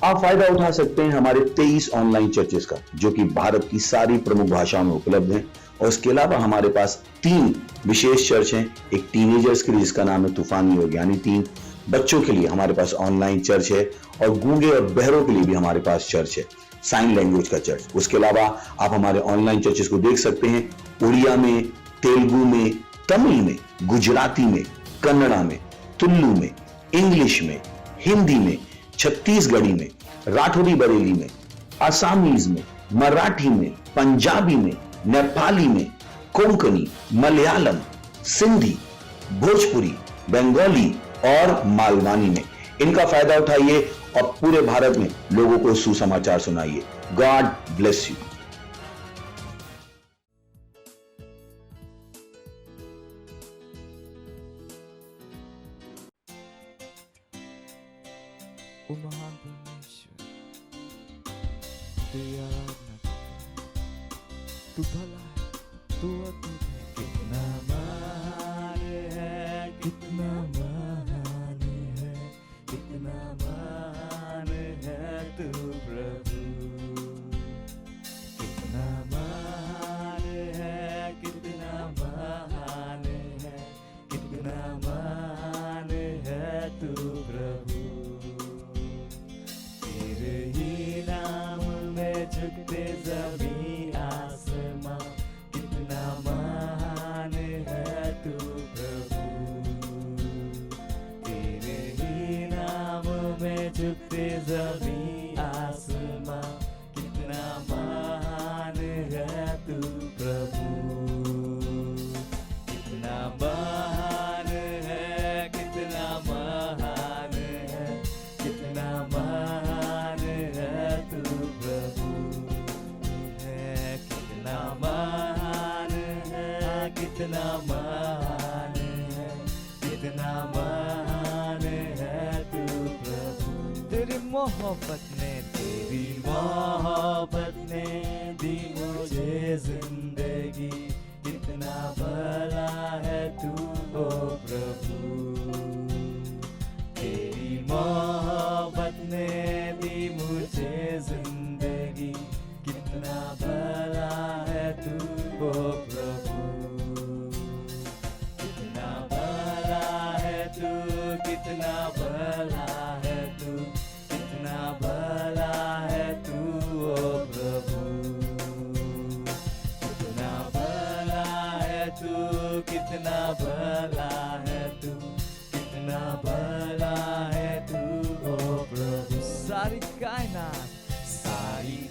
आप फायदा उठा सकते हैं हमारे 23 ऑनलाइन चर्चेस का, जो कि भारत की सारी प्रमुख भाषाओं में उपलब्ध हैं। और इसके अलावा हमारे पास 3 विशेष चर्च हैं। एक टीनेजर्स के लिए जिसका नाम है तूफानी योग, यानी 3 बच्चों के लिए हमारे पास ऑनलाइन चर्च है। और गूंगे और बहरों के लिए भी हमारे पास चर्च है, साइन लैंग्वेज का चर्च। उसके अलावा आप हमारे ऑनलाइन चर्चेस को देख सकते हैं उड़िया में, तेलुगु में, तमिल में, गुजराती में, कन्नड़ा में, तुलु में, इंग्लिश में, हिंदी में, छत्तीसगढ़ी में, राठौरी बरेली में, आसामीज में, मराठी में, पंजाबी में, नेपाली में, कोंकणी, मलयालम, सिंधी, भोजपुरी, बंगाली और मालवानी में। इनका फायदा उठाइए और पूरे भारत में लोगों को सुसमाचार सुनाइए। God bless you. ओ महान परमेश्वर, तेरी आराधना तू भला है, तू अद्भुत है। कितना महान है, कितना महान है, कितना महान है तू प्रभु। कितना महान है, कितना महान है, कितना महान है तू प्रभु। तेरे ही नाम में झुकते ज़मीं आसमां, कितना महान है तू प्रभु। तेरे ही नाम में झुकते ज़मीं आसमां, कितना महान है तू प्रभु। कितना महान है, कितना महान है, कितना महान है तू प्रभु है। कितना महान है, कितना महान है, कितना महान है तू प्रभु। तेरी मोहब्बत ने दी मुझे जिंदगी, कितना भला है तू ओ प्रभु। तेरी मोहब्बत ने दी मुझे जिंदगी, कितना भला है तू ओ प्रभु। कितना भला है तू, कितना भला है तू, कितना भला है तू ओ प्रभु। कितना भला है तू, कितना भला है तू, कितना भला है तू ओ प्रभु। सारी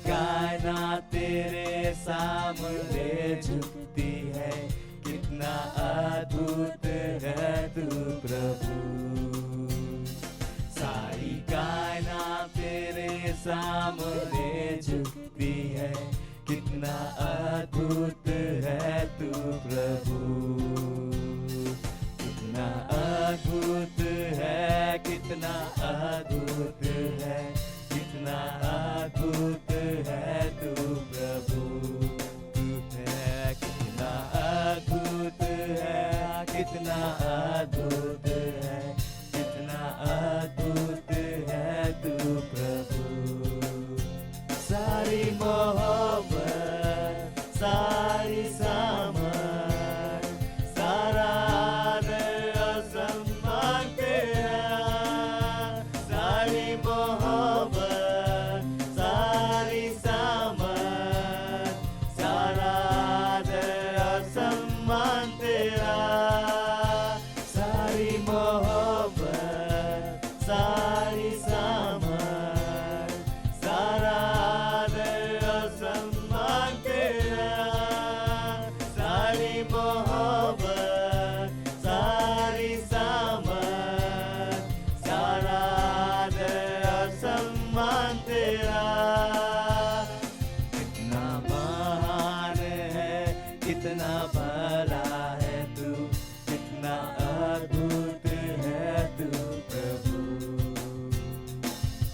कायनात तेरे सामने झुकती है, कितना अद्भुत है तू प्रभु। सारी कायनात तेरे सामने झुकती है, कितना अद्भुत है तू प्रभु। कितना अद्भुत है, कितना अद्भुत है, कितना अद्भुत है तू प्रभु। तू है कितना अद्भुत है, कितना अद्भुत है, कितना अद्भुत है तू प्रभु। सारी मोहब्बत, सारी सामर्थ, सारा आदर और सम्मान तेरा। सारी मोहब्बत, सारी सामर्थ, सारा आदर और सम्मान तेरा। सारी मोहब्बत, सारी सामर्थ, सारा आदर और सम्मान तेरा। सारी मोहब्बत, सारी सामर्थ, सारा आदर और सम्मान तेरा। कितना महान है, कितना भला है तू, कितना अद्भुत है तू प्रभु।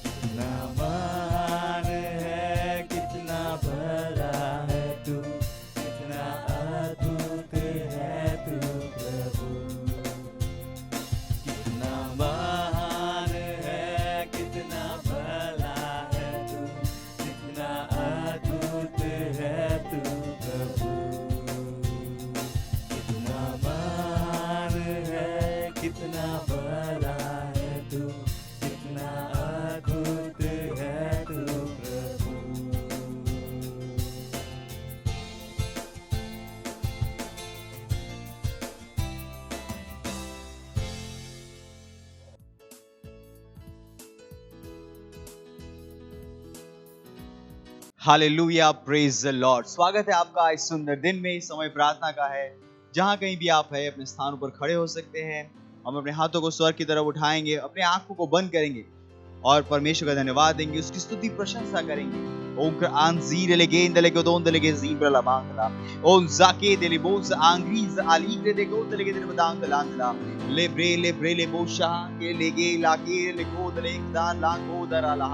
कितना महान है, कितना भला है तू, कितना अद्भुत है तू प्रभु। कितना महान है, कितना भला कितना भला है तू, कितना अद्भुत है तू प्रभु। Hallelujah, praise the Lord. स्वागत है आपका इस सुंदर दिन में। इस समय प्रार्थना का है। जहां कहीं भी आप है अपने स्थानों पर खड़े हो सकते हैं। हम अपने हाथों को स्वर्ग की तरफ उठाएंगे, अपने आंखों को बंद करेंगे और परमेश्वर का धन्यवाद देंगे, उसकी स्तुति प्रशंसा करेंगे। ओम आंजीर लेगेंदले को दोंदले जीब्रला मांगला ओम जाके देले बोस आंग्रीज आलीग्रे दे गोदले के दरबदांग लांगला लेब्रे ले बोशा के लेगे लाके ले गोदले दान लांगो दराला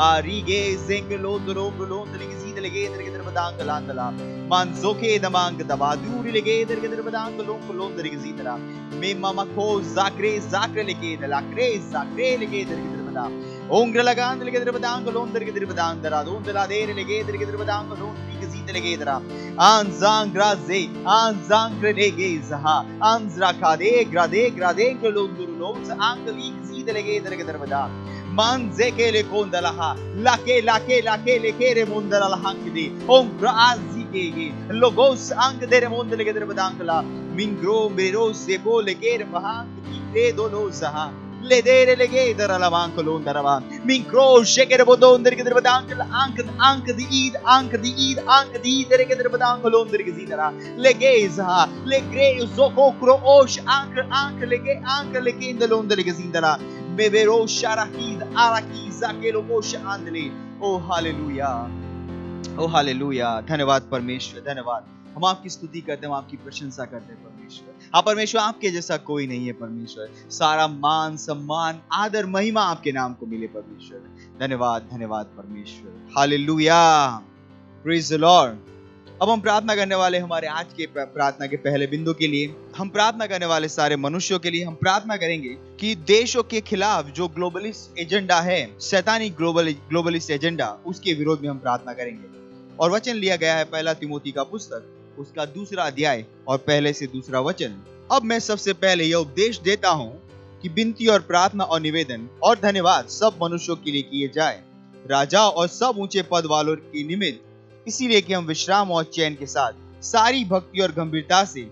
आरीगे जेंग लो दरो लोंदले की सीध लेगे दर के दरबदांग लांगला मानजोके दमांग दबा दूर लेगे दर के दरबदांग लोंदले की सीधरा मे मामा को जाक्रे लेगे लाक्रे जाक्रे लेगे दर के दरबदा ओंग्र लगान लेगे दरबदांग लोंदले के दरबदांग दरा दोंदला देर लेगे दर के दरबदांग लोंदले की सीध लेगे दरा anzang graze anzang grege zaha anzra kade grade kelondurlos angli zidlege derge derbada manze kele kondalaha lake lekere mondala hankidi ongra azige logos ang dere mondele derbadangla mingro beros ego lekere mahang ide dolozaha le dere lege dera la manco londarava min croce che bodon der che der badang ank di id dere che der badang londer che zidara legeza le grezo cocro osh ank lege in der londer che zidara bevero sharahid arakiza che lo kosh andle oh hallelujah. धन्यवाद परमेश्वर, धन्यवाद। हम आपकी स्तुति करते हैं, हम आपकी प्रशंसा करते हैं परमेश्वर। हाँ परमेश्वर, आपके जैसा कोई नहीं है परमेश्वर। सारा मान सम्मान आदर महिमा आपके नाम को मिले परमेश्वर। धन्यवाद परमेश्वर। Hallelujah, praise the Lord. अब हम प्रार्थना करने वाले हमारे आज के प्रार्थना के पहले बिंदु के लिए, हम प्रार्थना करने वाले सारे मनुष्यों के लिए हम प्रार्थना करेंगे कि देशों के खिलाफ जो ग्लोबलिस्ट एजेंडा है, शैतानी ग्लोबलिस्ट एजेंडा, उसके विरोध में हम प्रार्थना करेंगे। और वचन लिया गया है पहला तिमोथी का पुस्तक, उसका 2 अध्याय और पहले से 2 वचन। अब मैं सबसे पहले यह उपदेश देता हूँ कि विनती और प्रार्थना और निवेदन और धन्यवाद सब मनुष्यों के लिए किए जाए, राजा और सब ऊंचे पद वालों के निमित्त, इसीलिए कि हम विश्राम और चैन के साथ सारी भक्ति और गंभीरता से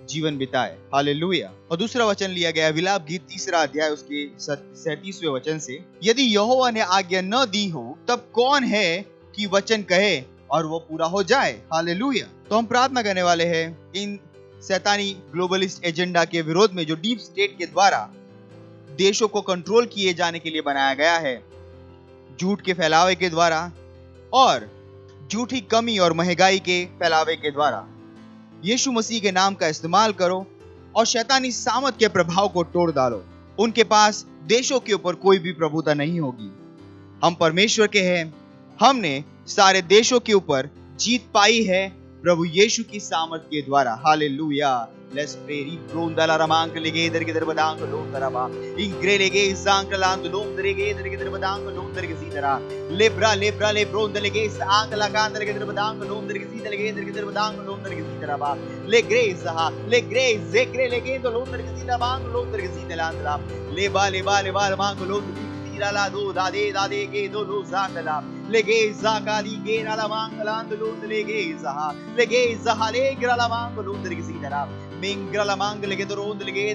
जीवन बिताए। हालेलुया। और 2 वचन लिया गया विलाप गीत 3 अध्याय उसके 37वें वचन से, यदि यहोवा ने आज्ञा न दी हो तब कौन है कि वचन कहे और वो पूरा हो जाए। हालेलुया। तो हम प्रार्थना करने वाले हैं इन शैतानी ग्लोबलिस्ट एजेंडा के विरोध में, जो डीप स्टेट के द्वारा देशों को कंट्रोल किए जाने के लिए बनाया गया है, झूठ के फैलावे के द्वारा और झूठी कमी और महंगाई के फैलावे के द्वारा। यीशु मसीह के नाम का इस्तेमाल करो और शैतानी सामर्थ के प्रभाव को तोड़ डालो। उनके पास देशों के ऊपर कोई भी प्रभुता नहीं होगी। हम परमेश्वर के हैं, हमने सारे देशों के ऊपर जीत पाई है प्रभु यीशु की सामर्थ के द्वारा। हालेलुया। Let's pray. रिब्रोंदला रमांक लेगे इधर के दरबदांग लोंदराबा इंग्रे लेगे सांक लांद लोंदरेगे इधर के दरबदांग लोंदर के सीधरा लेब्रा लेब्रोंद लेगे सांक लगांद के दरबदांग लोंदर के सीधर लेगे इधर के दरबदांग लोंदर के सीधराबा ले ग्रेस जेक्रे लेगे तो लोंदर के सीधा बांग लोंदर के सीधे लांदला लेबा मांग लोंदर ला दो दादे के दो लो जाकला लेगे जाकाली के नाला मांगलांद लोंद लेगे जहा ले ग्राला मांग लोंद के सीधरा मिंग्राला मांग लेगे तो रोंद लेगे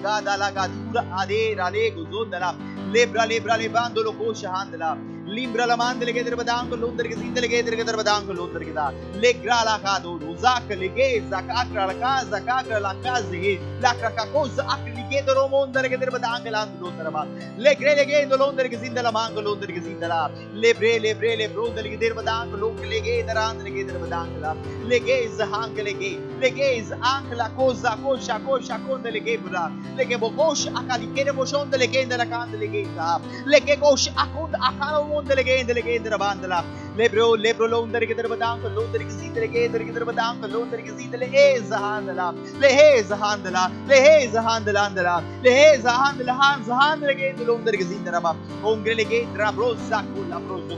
का दाला का दूर आदे राले गुजोंदला लेब्रा बांदो को शहांदला लिम्ब्राला मांद लेगे दरबदांग लोंदर के सीधे लेगे दर के दरबदांग लोंदर के दा लेग्राला का दो जाक लेगे जाकाकरा का जे लाकरा का को जाक लेगे तो रोमोंदर के दरबदांग लांद लोंदरबा लेगे तो लोंदर के सीधे मांग लोंदर के सीधला लेब्रोंदर के दरबदांग लोंग लेगे दरांद लेगे दरबदांग ला लेगे जहांग लेगे आंखला कोजा कोशा कोंद लेगे बुरा लेगे बोकोश आकाली के बोशोंद लेगे दरकांद लेगे लेगे कोश आकुंद आकालो मोंद लेगे दरबांदला लेब्रो लोंदर के दरबदांग लोंदर के सीधे लेगे दर के दरबदांग लोंदर के सीधे ले जहांदला जहांद लेगे लोंदर के सीधे रबा ओंग्रे लेगे द्राब्रोसा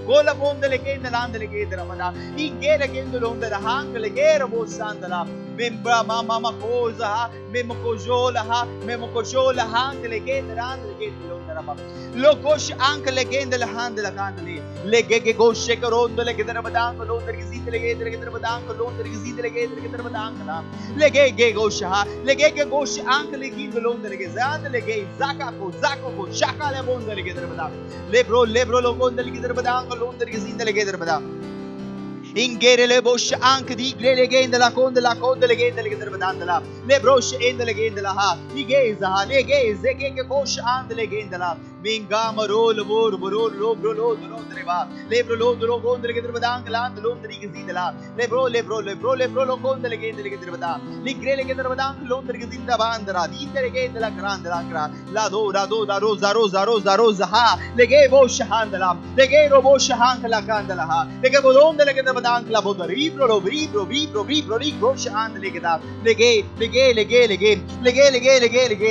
कोला बोंद लेगे दलांद लेगे दरबदा इंगे लेगे लोंदर हांग लेगे रबो सांदला membra mama koza memokojola memokojola hankle gendran gendlondara ba lokosh ankle gendla handla kandle legege goshe karondo legedra badang londar gizit legedra badang londar gizit legedra badang la legege gosha legege gosh ankle gendlondar gezand lege zaka ko shaka le bondar legedra badang lebro londar legedra badang londar gizit legedra badang ingere le bosh anche di legenda la conde legenda badandala le brosh ende legenda ha igeza legeze che bosh ande legenda la minga marol bor lo dreva le lo conde legenda badangala and londri gezidala le bro lo conde legenda badam ligre legenda badang londri gezinda bandra dite legenda la grande la gra la do da rosa ha lege bosh handala lege ro bosh hankala kandala ha lege bolonde legenda la boda vibro ligro shand legeda lege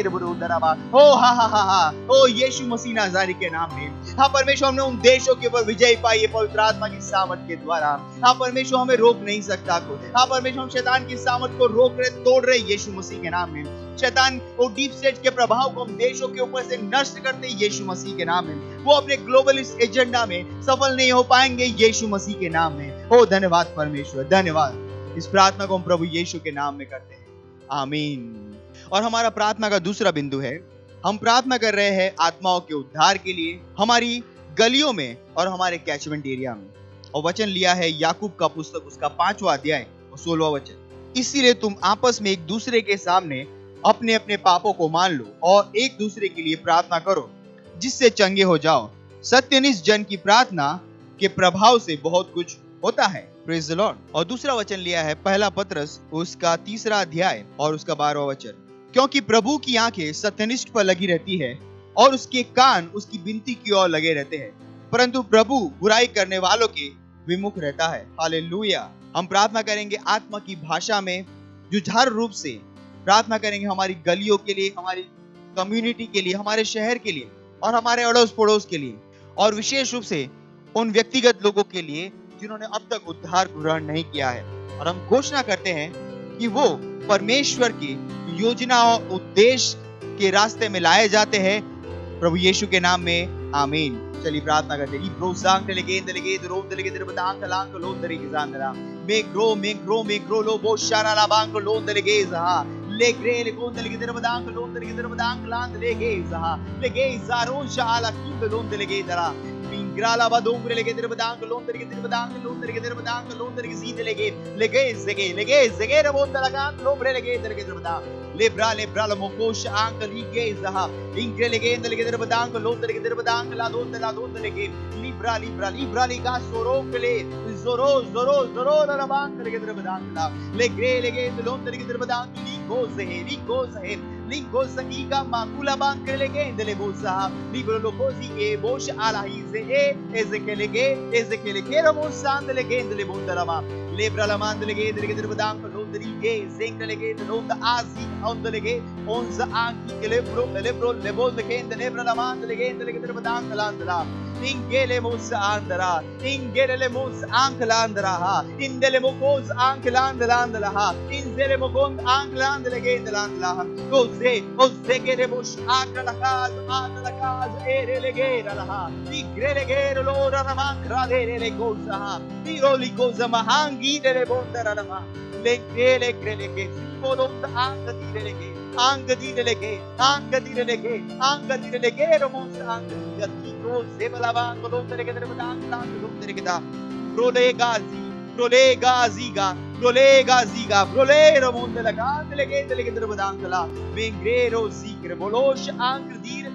बोलूंगा ओ हा ओ यीशु मसीह नाज़ारी के नाम में हाँ परमेश्वर हमने उन देशों के ऊपर विजय पाई है पवित्र आत्मा की सामर्थ के द्वारा हाँ परमेश्वर हमें रोक नहीं सकता हाँ परमेश्वर हम शैतान की सामर्थ को रोक रहे तोड़ रहे यीशु मसीह के नाम में शैतान और डीप स्टेट के प्रभाव को हम देशों के ऊपर से नष्ट करते हैं यीशु मसीह के नाम में वो अपने ग्लोबलिस्ट एजेंडा में सफल नहीं हो पाएंगे यीशु मसीह के नाम में ओ धन्यवाद परमेश्वर धन्यवाद इस प्रार्थना को हम प्रभु यीशु के नाम में करते हैं आमीन। और हमारा प्रार्थना का दूसरा बिंदु है हम प्रार्थना कर रहे हैं आत्माओं के उद्धार के लिए हमारी गलियों में और हमारे कैचमेंट एरिया में और वचन लिया है याकूब का पुस्तक उसका 5वां अध्याय और 16वां वचन इसीलिए तुम आपस में एक दूसरे के सामने अपने अपने पापों को मान लो और एक दूसरे के लिए प्रार्थना करो जिससे चंगे हो जाओ सत्यनिष्ठ जन की प्रार्थना के प्रभाव से बहुत कुछ होता है प्रेज द लॉर्ड। और दूसरा वचन लिया है पहला पत्रस उसका 3रा अध्याय और उसका 12वां वचन क्योंकि प्रभु की आंखें सत्यनिष्ठ पर लगी रहती है और उसके कान उसकी विनती की ओर लगे रहते हैं परंतु प्रभु बुराई करने वालों के विमुख रहता है। हालेलुया। हम प्रार्थना करेंगे आत्मा की भाषा में जुझारू रूप से प्रार्थना करेंगे हमारी गलियों के लिए हमारी कम्युनिटी के लिए हमारे शहर के लिए और हमारे अड़ोस पड़ोस के लिए और विशेष रूप से उन व्यक्तिगत लोगों के लिए जिन्होंने अब तक उद्धार ग्रहण नहीं किया है और हम घोषणा करते हैं कि वो परमेश्वर की योजना और उद्देश्य के रास्ते में लाए जाते हैं प्रभु यीशु के नाम में आमीन। चलिए प्रार्थना करते हैं Mingrala badungre lege der badang londer ge der badang londer ge zide lege zege rabonda lagan lombre lege der ge der badang lebra la mokosh ank lige zaha ingre lege der badang londer ge der badang la donda lege libra liga soro kle zoro la bang lege der badang la lege londer ge der badang ligo zahe Lingo Sagiga Makula Bank Legende Bosa, Libro Locosi e Bosch Alaise Ezekiel Monsan Legende Lebundarama, Lebra la Mand Legende Legedan, Londrige, Zenka Legende, Londa Asi, on the Lege, Onza Anki, Lebro, Lebon Legende, Lebra la Mand Legende Legedan Landra, Ingele Mus Andra, Ingele Mus Ankelandra, Indelemokos Ankelandra, Inzelemokon Ankeland Legende Landla, Ose che rebus anche la casa e legera la igre legero l'ora la mancra le cosa tiro li cosa ma hangi delle bondera la ma le crele che volonta anche dire legero mons anche di cose la vango l'onta che deve dare che da Prolega ziga, prolero monte la cante le che deve dankala, vengrero zigre, volosh anche dire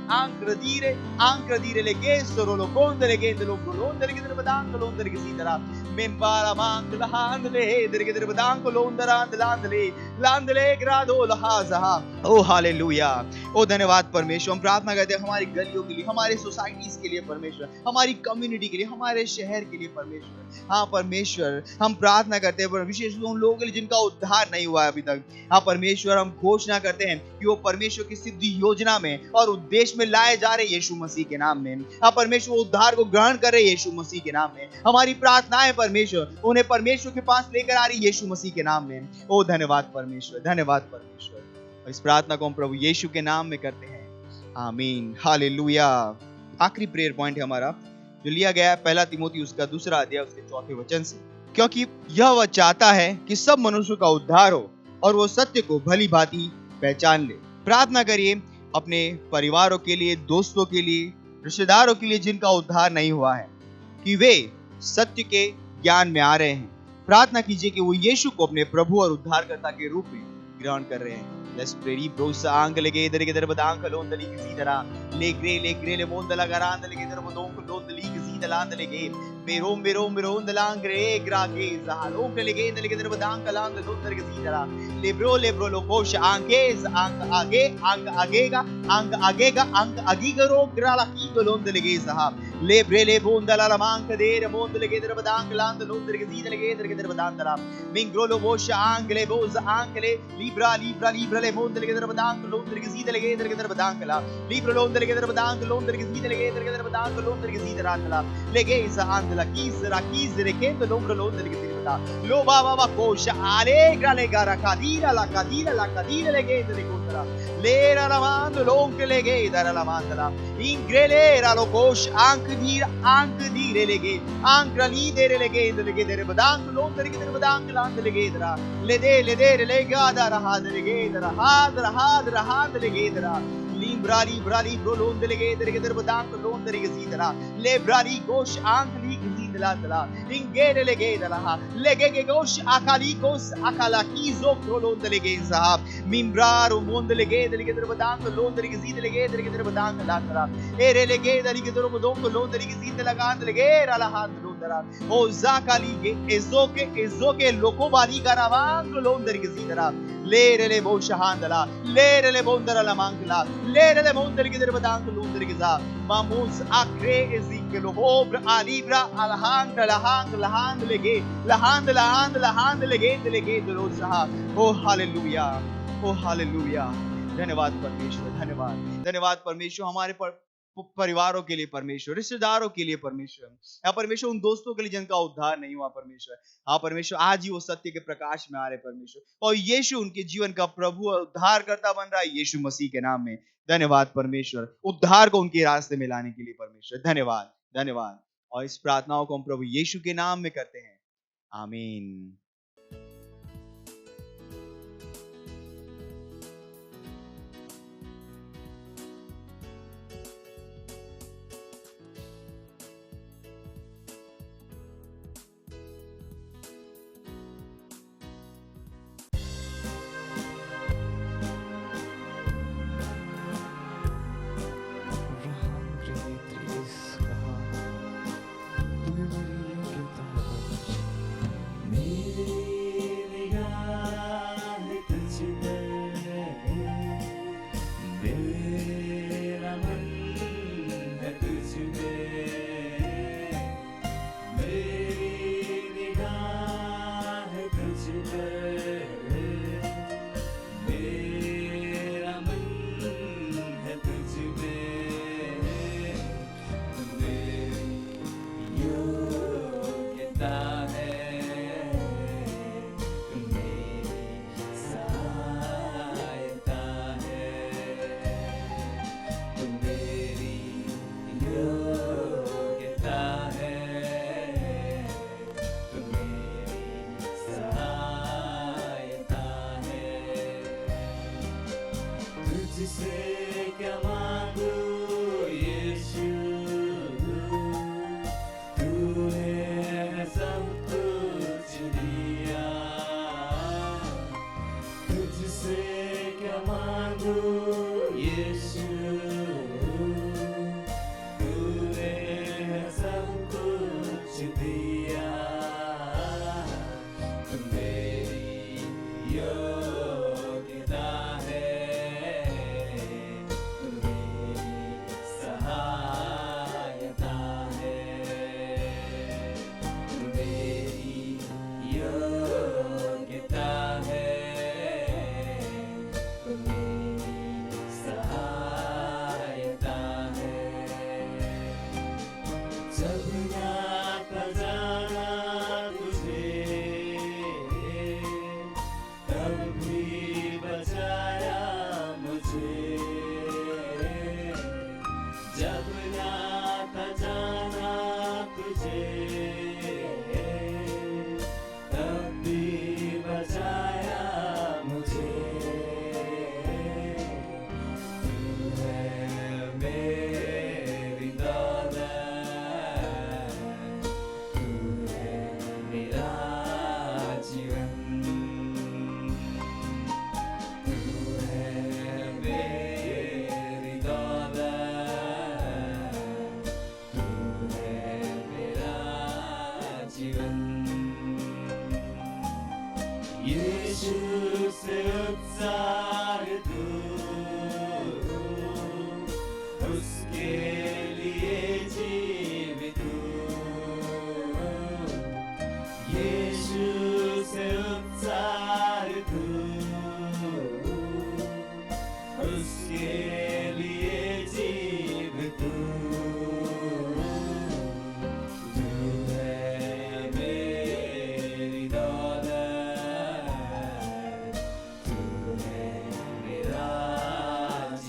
le che solo lo conte le che lo prolonde le che deve dankala, l'onde che si darà, membala manca la handle, che deve dankala, l'onde landle grado la haza, O hallelujah. ओ धन्यवाद परमेश्वर। हम प्रार्थना करते हैं हमारी गलियों के लिए, हमारे सोसाइटीज के लिए परमेश्वर, हमारी कम्युनिटी के लिए, हमारे शहर के लिए परमेश्वर। हाँ परमेश्वर, हम प्रार्थना करते हैं विशेष उन लोगों के लिए जिनका उद्धार नहीं हुआ है अभी तक। हाँ परमेश्वर, हम घोषणा करते हैं कि वो परमेश्वर की सिद्ध योजना में और उद्देश्य में लाए जा रहे यीशु मसीह के नाम में। हाँ परमेश्वर, उद्धार को ग्रहण कर रहे यीशु मसीह के नाम में। हमारी प्रार्थनाएं परमेश्वर उन्हें परमेश्वर के पास लेकर आ रही यीशु मसीह के नाम में। ओ धन्यवाद परमेश्वर, धन्यवाद परमेश्वर। और इस प्रार्थना को हम प्रभु यीशु के नाम में करते हैं, आमीन, हालेलुया। आखिरी प्रेयर पॉइंट है हमारा, जो लिया गया है पहला तिमोथी उसका 2 अध्याय उसके 4 वचन से। क्योंकि यह वह चाहता है कि सब मनुष्यों का उद्धार हो और वो सत्य को भली भांति पहचान ले। प्रार्थना करिए अपने परिवारों के लिए, दोस्तों के लिए, रिश्तेदारों के लिए जिनका उद्धार नहीं हुआ है, कि वे सत्य के ज्ञान में आ रहे हैं। प्रार्थना कीजिए कि वो यीशु को अपने प्रभु और उद्धारकर्ता के रूप में ग्रहण कर रहे हैं। Let's pray. Brosa angle ge idhar ke idhar badang kalon dali kisi तरह ले ग्रे ले मोन दला गरान दले के इधर बदों को लोन दली किसी दलान दले के बेरोम दलांग रे ग्रागे जहालों के लगे दले के इधर बदांग कलांग लोन दले किसी तरह लेब्रो लो कोश आंगेज आंग आगेगा आंग आगी करो ग्राला की लोन दले के साहब ले बोन दला लमांग दे रे मोन दले के इधर बदांग कलांग लोन दले किसी दले के इधर के इधर बदांग दला मिंग्रो लो बोश आंगले बोज आंगले लिब्रा ले मोन दले के इधर बदांग लोन दले किसी दले के इधर के इधर बदांग कला लिब्रो लोन दले के इधर बदांग लोन दले किसी दले के इधर बदांग लोन दले किसी तरह कला लेगे इस आंदला कीज रे के तो लोन दले किसी बता लो बाबा कोश आले ग्राले गारा कादीरा लेगे इधर को तरह ले रा मान लोन के लेगे इधर ला मान दला इंग्रेले रा लो कोश आंख धीरे लेगे आंख रली दे रे लेगे इधर के इधर बदांग लोन दले के इधर बदांग लान लेगे इधर ले दे रे लेगा दर हाथ लेगे इधर हाथ लेगे इधर लिब्राली ब्रो लोन दलेगे इधर के इधर बदांग लोन दलेगे इसी तरह ले ब्राली गोश आंख ली किसी दला इंगेरे लेगे इधर लेगे के गोश आकाली गोश आकाला की जो ब्रो लोन दलेगे साहब मिम्ब्रारो मोन दलेगे इधर के इधर बदांग लोन दलेगे इसी दलेगे इधर के इधर बदांग लातरा एरे लेगे इधर के इधर बदों लोन दलेगे इसी दलगा दलेगे राला हाथ लोन दरा ओ जाकाली के एजो के लोको बारी करावांग लोन दलेगे इसी तरह ले बो शहांदला ले बोंदरा लमांगला ले बोंदर के दर बदांग लोंदर के जा मामूस आखरे इजिकलो होब्र आलिब्रा लहांग लेगे दरो सहा ओ हालेलुया। धन्यवाद परमेश्वर हमारे परिवारों के लिए परमेश्वर, रिश्तेदारों के लिए परमेश्वर, हाँ परमेश्वर उन दोस्तों के लिए जिनका उद्धार नहीं हुआ परमेश्वर, हाँ परमेश्वर आज ही वो सत्य के प्रकाश में आ रहे परमेश्वर, और यीशु उनके जीवन का प्रभु और उद्धार करता बन रहा है यीशु मसीह के नाम में। धन्यवाद परमेश्वर, उद्धार को उनके रास्ते में लाने के लिए परमेश्वर, धन्यवाद। और इस प्रार्थनाओं को हम प्रभु यीशु के नाम में करते हैं, आमीन।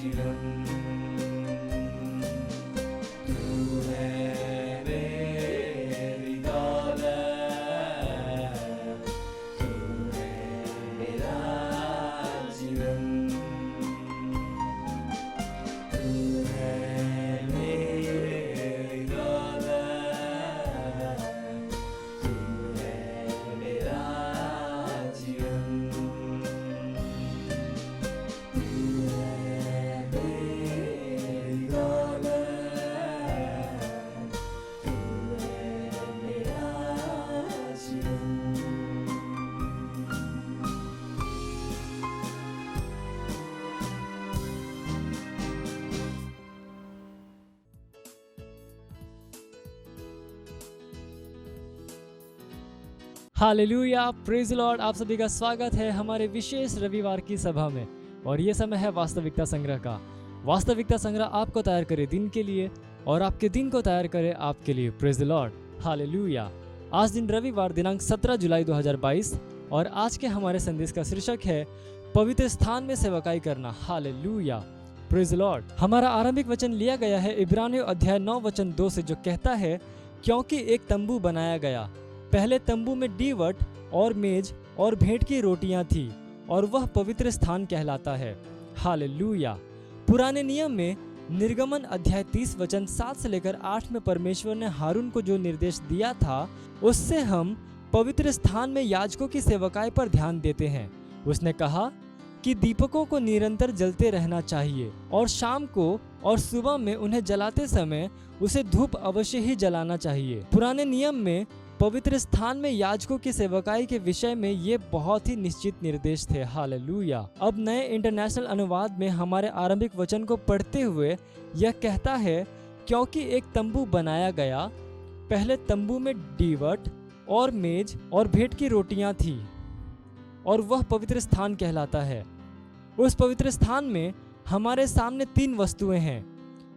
जीवन तू है मेरी दौलत तू है मेरा जीवन तू है मेरी दौलत तू है मेरा जीवन तू है मेरी दौलत तू है मेरा जीवन हालेलुया, प्रेज लॉर्ड। आप सभी का स्वागत है हमारे विशेष रविवार की सभा में। और ये समय है वास्तविकता संग्रह का। वास्तविकता संग्रह आपको तैयार करे दिन के लिए और आपके दिन को तैयार करे आपके लिए। Praise Lord, hallelujah. आज दिन रविवार दिनांक 17 जुलाई 2022 और आज के हमारे संदेश का शीर्षक है पवित्र स्थान में सेवकाई करना। Hallelujah, praise Lord. हमारा आरंभिक वचन लिया गया है इब्रानियों अध्याय 9 वचन 2 से, जो कहता है क्योंकि एक तंबू बनाया गया, पहले तंबू में दीवट और मेज और भेंट की रोटियां थी और वह पवित्र स्थान कहलाता है। हालेलुया। पुराने नियम में निर्गमन अध्याय 30 वचन 7 से लेकर 8 में परमेश्वर ने हारून को जो निर्देश दिया था उससे हम पवित्र स्थान में याजकों की सेवकाई पर ध्यान देते हैं। उसने कहा कि दीपकों को निरंतर जलते रहना चाहिए और शाम को और सुबह में उन्हें जलाते समय उसे धूप अवश्य ही जलाना चाहिए। पुराने नियम में पवित्र स्थान में याजकों की सेवकाई के विषय में ये बहुत ही निश्चित निर्देश थे। हालेलुया। अब नए इंटरनेशनल अनुवाद में हमारे आरंभिक वचन को पढ़ते हुए यह कहता है क्योंकि एक तंबू बनाया गया, पहले तंबू में दीवट और मेज और भेंट की रोटियां थी और वह पवित्र स्थान कहलाता है। उस पवित्र स्थान में हमारे सामने 3 वस्तुएं हैं,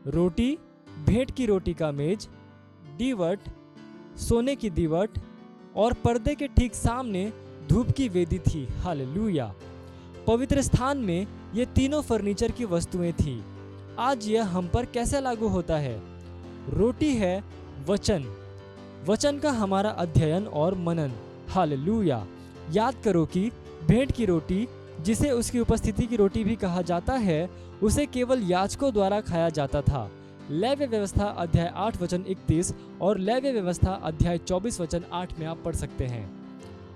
रोटी, भेंट की रोटी का मेज, दीवट, सोने की दीवट और पर्दे के ठीक सामने धूप की वेदी थी। हालेलुया। पवित्र स्थान में ये तीनों फर्नीचर की वस्तुएं थी। आज यह हम पर कैसे लागू होता है? रोटी है वचन, वचन का हमारा अध्ययन और मनन। हालेलुया। याद करो कि भेंट की रोटी, जिसे उसकी उपस्थिति की रोटी भी कहा जाता है, उसे केवल याजकों द्वारा खाया जाता था। लेव्य व्यवस्था अध्याय 8 वचन 31 और लेव्य व्यवस्था अध्याय 24 वचन 8 में आप पढ़ सकते हैं।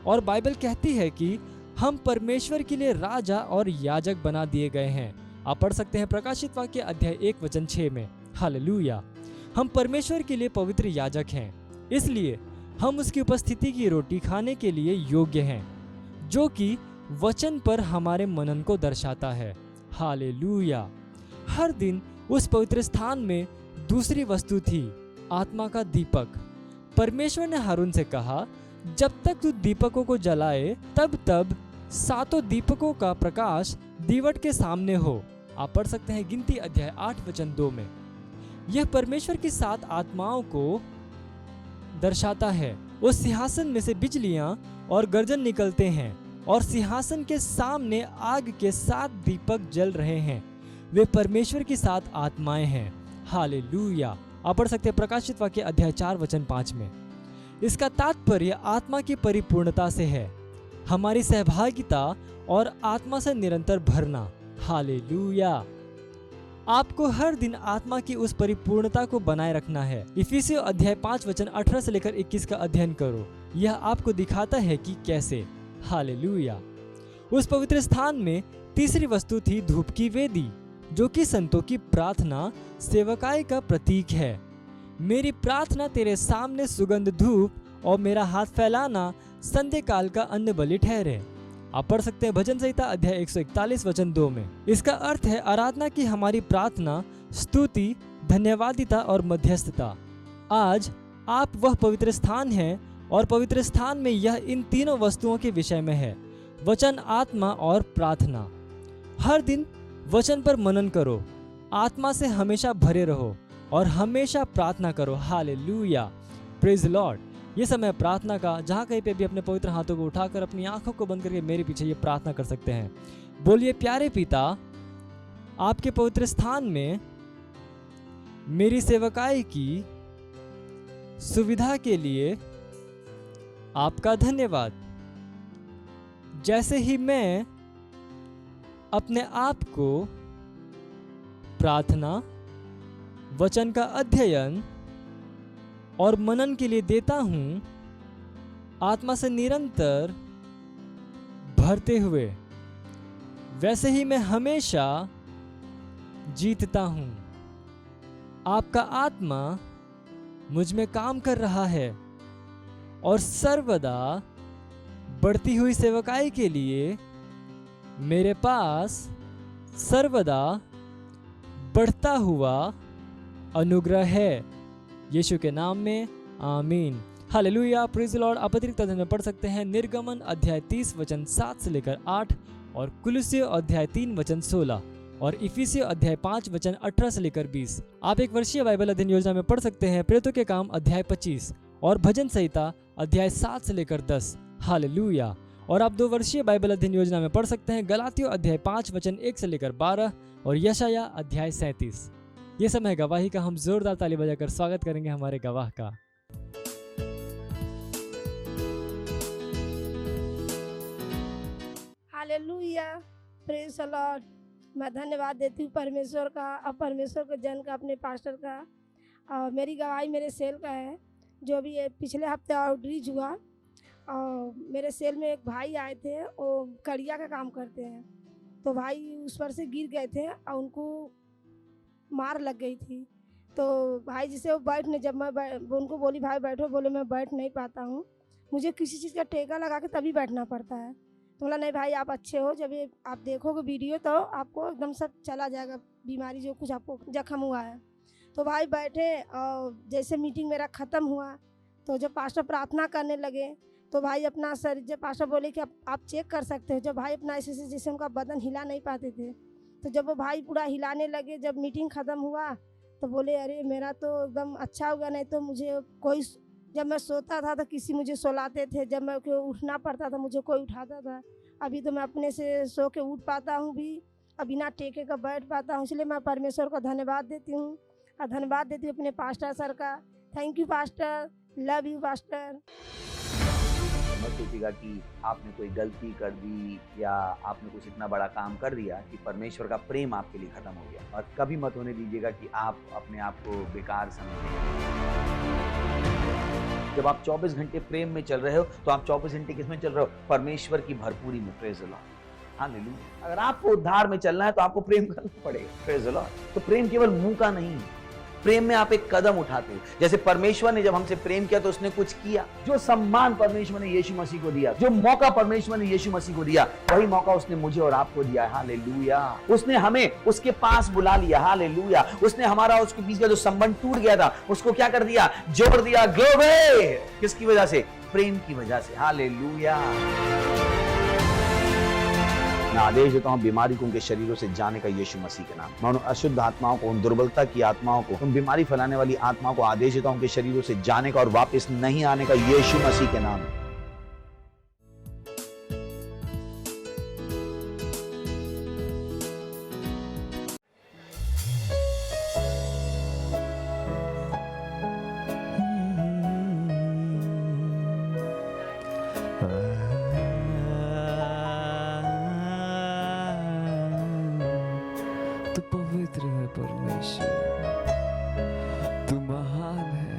और बाइबल कहती है कि हम परमेश्वर के लिए राजा और याजक बना दिए गए हैं। आप पढ़ सकते हैं प्रकाशित वाक्य अध्याय 1 वचन 6 में। हालेलुया। हम परमेश्वर के लिए पवित्र याजक हैं, इसलिए हम उसकी उपस्थिति की रोटी खाने के लिए योग्य हैं, जो कि वचन पर हमारे मनन को दर्शाता है। हालेलुया। हर दिन उस पवित्र स्थान में दूसरी वस्तु थी, आत्मा का दीपक। परमेश्वर ने हारून से कहा, जब तक तू दीपकों को जलाए तब तब 7 दीपकों का प्रकाश दीवट के सामने हो। आप पढ़ सकते हैं गिनती अध्याय 8 वचन 2 में। यह परमेश्वर की 7 आत्माओं को दर्शाता है। उस सिंहासन में से बिजलियां और गर्जन निकलते हैं और सिंहासन के सामने आग के 7 दीपक जल रहे हैं। वे परमेश्वर की 7 आत्माएं हैं। हालेलुया। आप पढ़ सकते हैं प्रकाशित वाक्य अध्याय 4 वचन 5 में। इसका तात्पर्य आत्मा की परिपूर्णता से है, हमारी सहभागिता और आत्मा से निरंतर भरना। हालेलुया। आपको हर दिन आत्मा की उस परिपूर्णता को बनाए रखना है। इफिसियों अध्याय 5 वचन 18 से लेकर 21 का अध्ययन करो। यह आपको दिखाता है कि कैसे। हालेलुया। उस पवित्र स्थान में तीसरी वस्तु थी धूप की वेदी, जो कि संतों की प्रार्थना सेवकाई का प्रतीक है। मेरी प्रार्थना तेरे सामने सुगंध धूप और मेरा हाथ फैलाना संध्या काल का अन्न बलि ठहरे। आप पढ़ सकते हैं भजन संहिता अध्याय 141 वचन 2 में। इसका अर्थ है आराधना की हमारी प्रार्थना, स्तुति, धन्यवादिता और मध्यस्थता। आज आप वह पवित्र स्थान है और पवित्र स्थान में यह इन तीनों वस्तुओं के विषय में है, वचन, आत्मा और प्रार्थना। हर दिन वचन पर मनन करो, आत्मा से हमेशा भरे रहो और हमेशा प्रार्थना करो। हालेलुया। Praise Lord. ये समय प्रार्थना का, जहाँ कहीं पे भी अपने पवित्र हाथों को उठाकर अपनी आंखों को बंद करके मेरे पीछे ये प्रार्थना कर सकते हैं। बोलिए, प्यारे पिता, आपके पवित्र स्थान में मेरी सेवकाई की सुविधा के लिए आपका धन्यवाद। जैसे ही मैं अपने आप को प्रार्थना, वचन का अध्ययन और मनन के लिए देता हूँ, आत्मा से निरंतर भरते हुए, वैसे ही मैं हमेशा जीतता हूँ। आपका आत्मा मुझ में काम कर रहा है और सर्वदा बढ़ती हुई सेवकाई के लिए मेरे पास सर्वदा बढ़ता हुआ अनुग्रह है। यीशु के नाम में आमीन। Hallelujah, praise the Lord. आप अतिरिक्त अध्ययन में पढ़ सकते हैं निर्गमन अध्याय 30 वचन 7 से लेकर 8 और कुलुस्सियों अध्याय 3 वचन 16 और इफिसियों अध्याय 5 वचन 18 से लेकर 20। आप एक वर्षीय बाइबल अध्ययन योजना में पढ़ सकते हैं प्रेरितों के काम अध्याय 25 और भजन संहिता अध्याय 7 से लेकर 10। हालेलुया। और आप 2 वर्षीय बाइबल अध्ययन योजना में पढ़ सकते हैं गलातियों अध्याय 5 वचन 1 से लेकर 12 और यशाया अध्याय 37। ये समय गवाही का। हम जोरदार ताली बजाकर स्वागत करेंगे हमारे गवाह का। Hallelujah, praise the Lord. मैं धन्यवाद देती हूँ परमेश्वर का और परमेश्वर के जन का, अपने पास्टर का। और मेरी गवाही मेरे सेल का है। जो भी ये पिछले हफ्ते आउटरीच हुआ और मेरे सेल में एक भाई आए थे, वो कड़िया का काम करते हैं। तो भाई उस पर से गिर गए थे और उनको मार लग गई थी। तो भाई जिसे वो बैठने, जब मैं उनको बोली भाई बैठो, बोले मैं बैठ नहीं पाता हूँ, मुझे किसी चीज़ का टेका लगा के तभी बैठना पड़ता है। तो बोला नहीं भाई आप अच्छे हो, जब ये आप देखोगे वीडियो तो आपको एकदम सब चला जाएगा, बीमारी जो कुछ आपको जख्म हुआ है। तो भाई बैठे और जैसे मीटिंग मेरा ख़त्म हुआ तो जब पास्टर प्रार्थना करने लगे तो भाई अपना सर, जब पास्टर बोले कि आप चेक कर सकते हो, जब भाई अपना ऐसे जैसे उनका बदन हिला नहीं पाते थे, तो जब वो भाई पूरा हिलाने लगे, जब मीटिंग ख़त्म हुआ तो बोले अरे मेरा तो एकदम अच्छा होगा, नहीं तो मुझे कोई, जब मैं सोता था तो किसी मुझे सुलाते थे, जब मैं उठना पड़ता था मुझे कोई उठाता था। अभी तो मैं अपने से सो के उठ पाता हूँ भी और बिना टेके का बैठ पाता हूँ। इसलिए मैं परमेश्वर को धन्यवाद देती हूँ और धन्यवाद देती हूँ अपने पास्टर सर का। Thank you pastor, love you pastor. मत सोचिएगा कि आपने कोई गलती कर दी या आपने कुछ इतना बड़ा काम कर दिया कि परमेश्वर का प्रेम आपके लिए खत्म हो गया। और कभी मत होने दीजिएगा कि आप अपने आप को बेकार समझें। जब आप 24 घंटे प्रेम में चल रहे हो तो आप 24 घंटे किस में चल रहे हो? परमेश्वर की भरपूरी में। Praise the Lord, hallelujah. अगर आपको उद्धार में चलना है तो आपको प्रेम करना पड़ेगा। Praise the Lord. तो प्रेम केवल मुंह का नहीं है, प्रेम में आप एक कदम उठाते हो। जैसे परमेश्वर ने जब हमसे प्रेम किया तो उसने कुछ किया। जो सम्मान परमेश्वर ने यीशु मसीह को दिया, जो मौका परमेश्वर ने यीशु मसीह को दिया, वही मौका उसने मुझे और आपको दिया। हालेलुया। उसने हमें उसके पास बुला लिया। हालेलुया। उसने हमारा उसके बीच का जो संबंध टूट गया था उसको क्या कर दिया? जोड़ दिया। ग्लोरी। किसकी वजह से? प्रेम की वजह से। हालेलुया। मैं आदेश देता हूं बीमारी को उनके शरीरों से जाने का यीशु मसीह के नाम। मैं उन अशुद्ध आत्माओं को, उन दुर्बलता की आत्माओं को, उन बीमारी फैलाने वाली आत्माओं को आदेश देता हूं उनके शरीरों से जाने का और वापस नहीं आने का यीशु मसीह के नाम। तू पवित्र है परमेश्वर, तू महान है।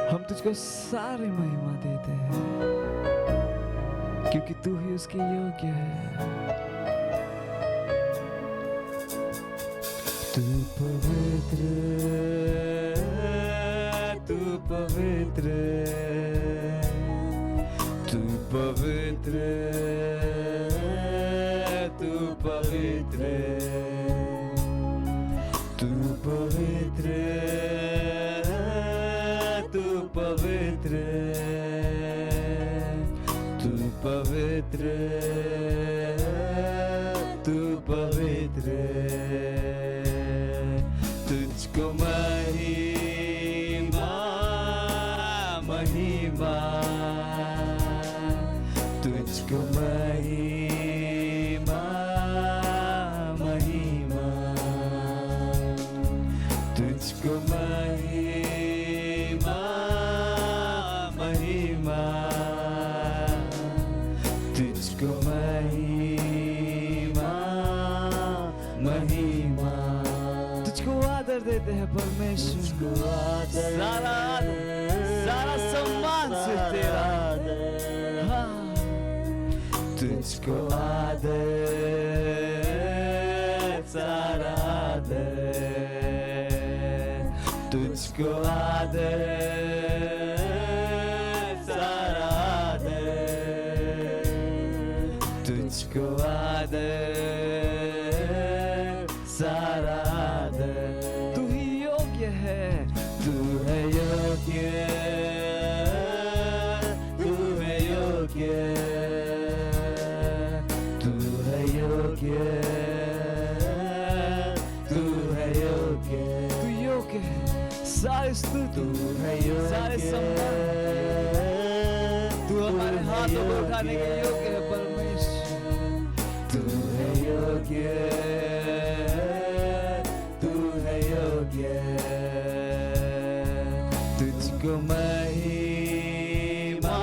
हम तुझको सारी महिमा देते हैं क्योंकि तू ही उसके योग्य है। तू पवित्र, तू पवित्र, तू पवित्र, तू पवित्र, तू पवित्र, तू पवित्र, तू पवित्र, तू पवित्र। तुझको महिमा महिमा, तुझको महिमा तुझको महिमा महिमा, तुझको महिमा महिमा, तुझको आदर देते हैं परमेश्वर, सारा आदर, सारा सम्मान से तेरा, हाँ, तुझको आदर, सारा आदर, तुझको आदर, सारा आदर, तुझको आदर, सारा आदर, तू ही योग्य है, तू है योग्य, तू है योग्य, तू है योग्य, तू है योग्य, तू योग्य है, सारी स्तुति है योग्य, सारे सम्मान, तू हमारे हाथों को उठाने के योग्य है परमेश्वर, तू है योग्य, तू है योग्य, तुझको महिमा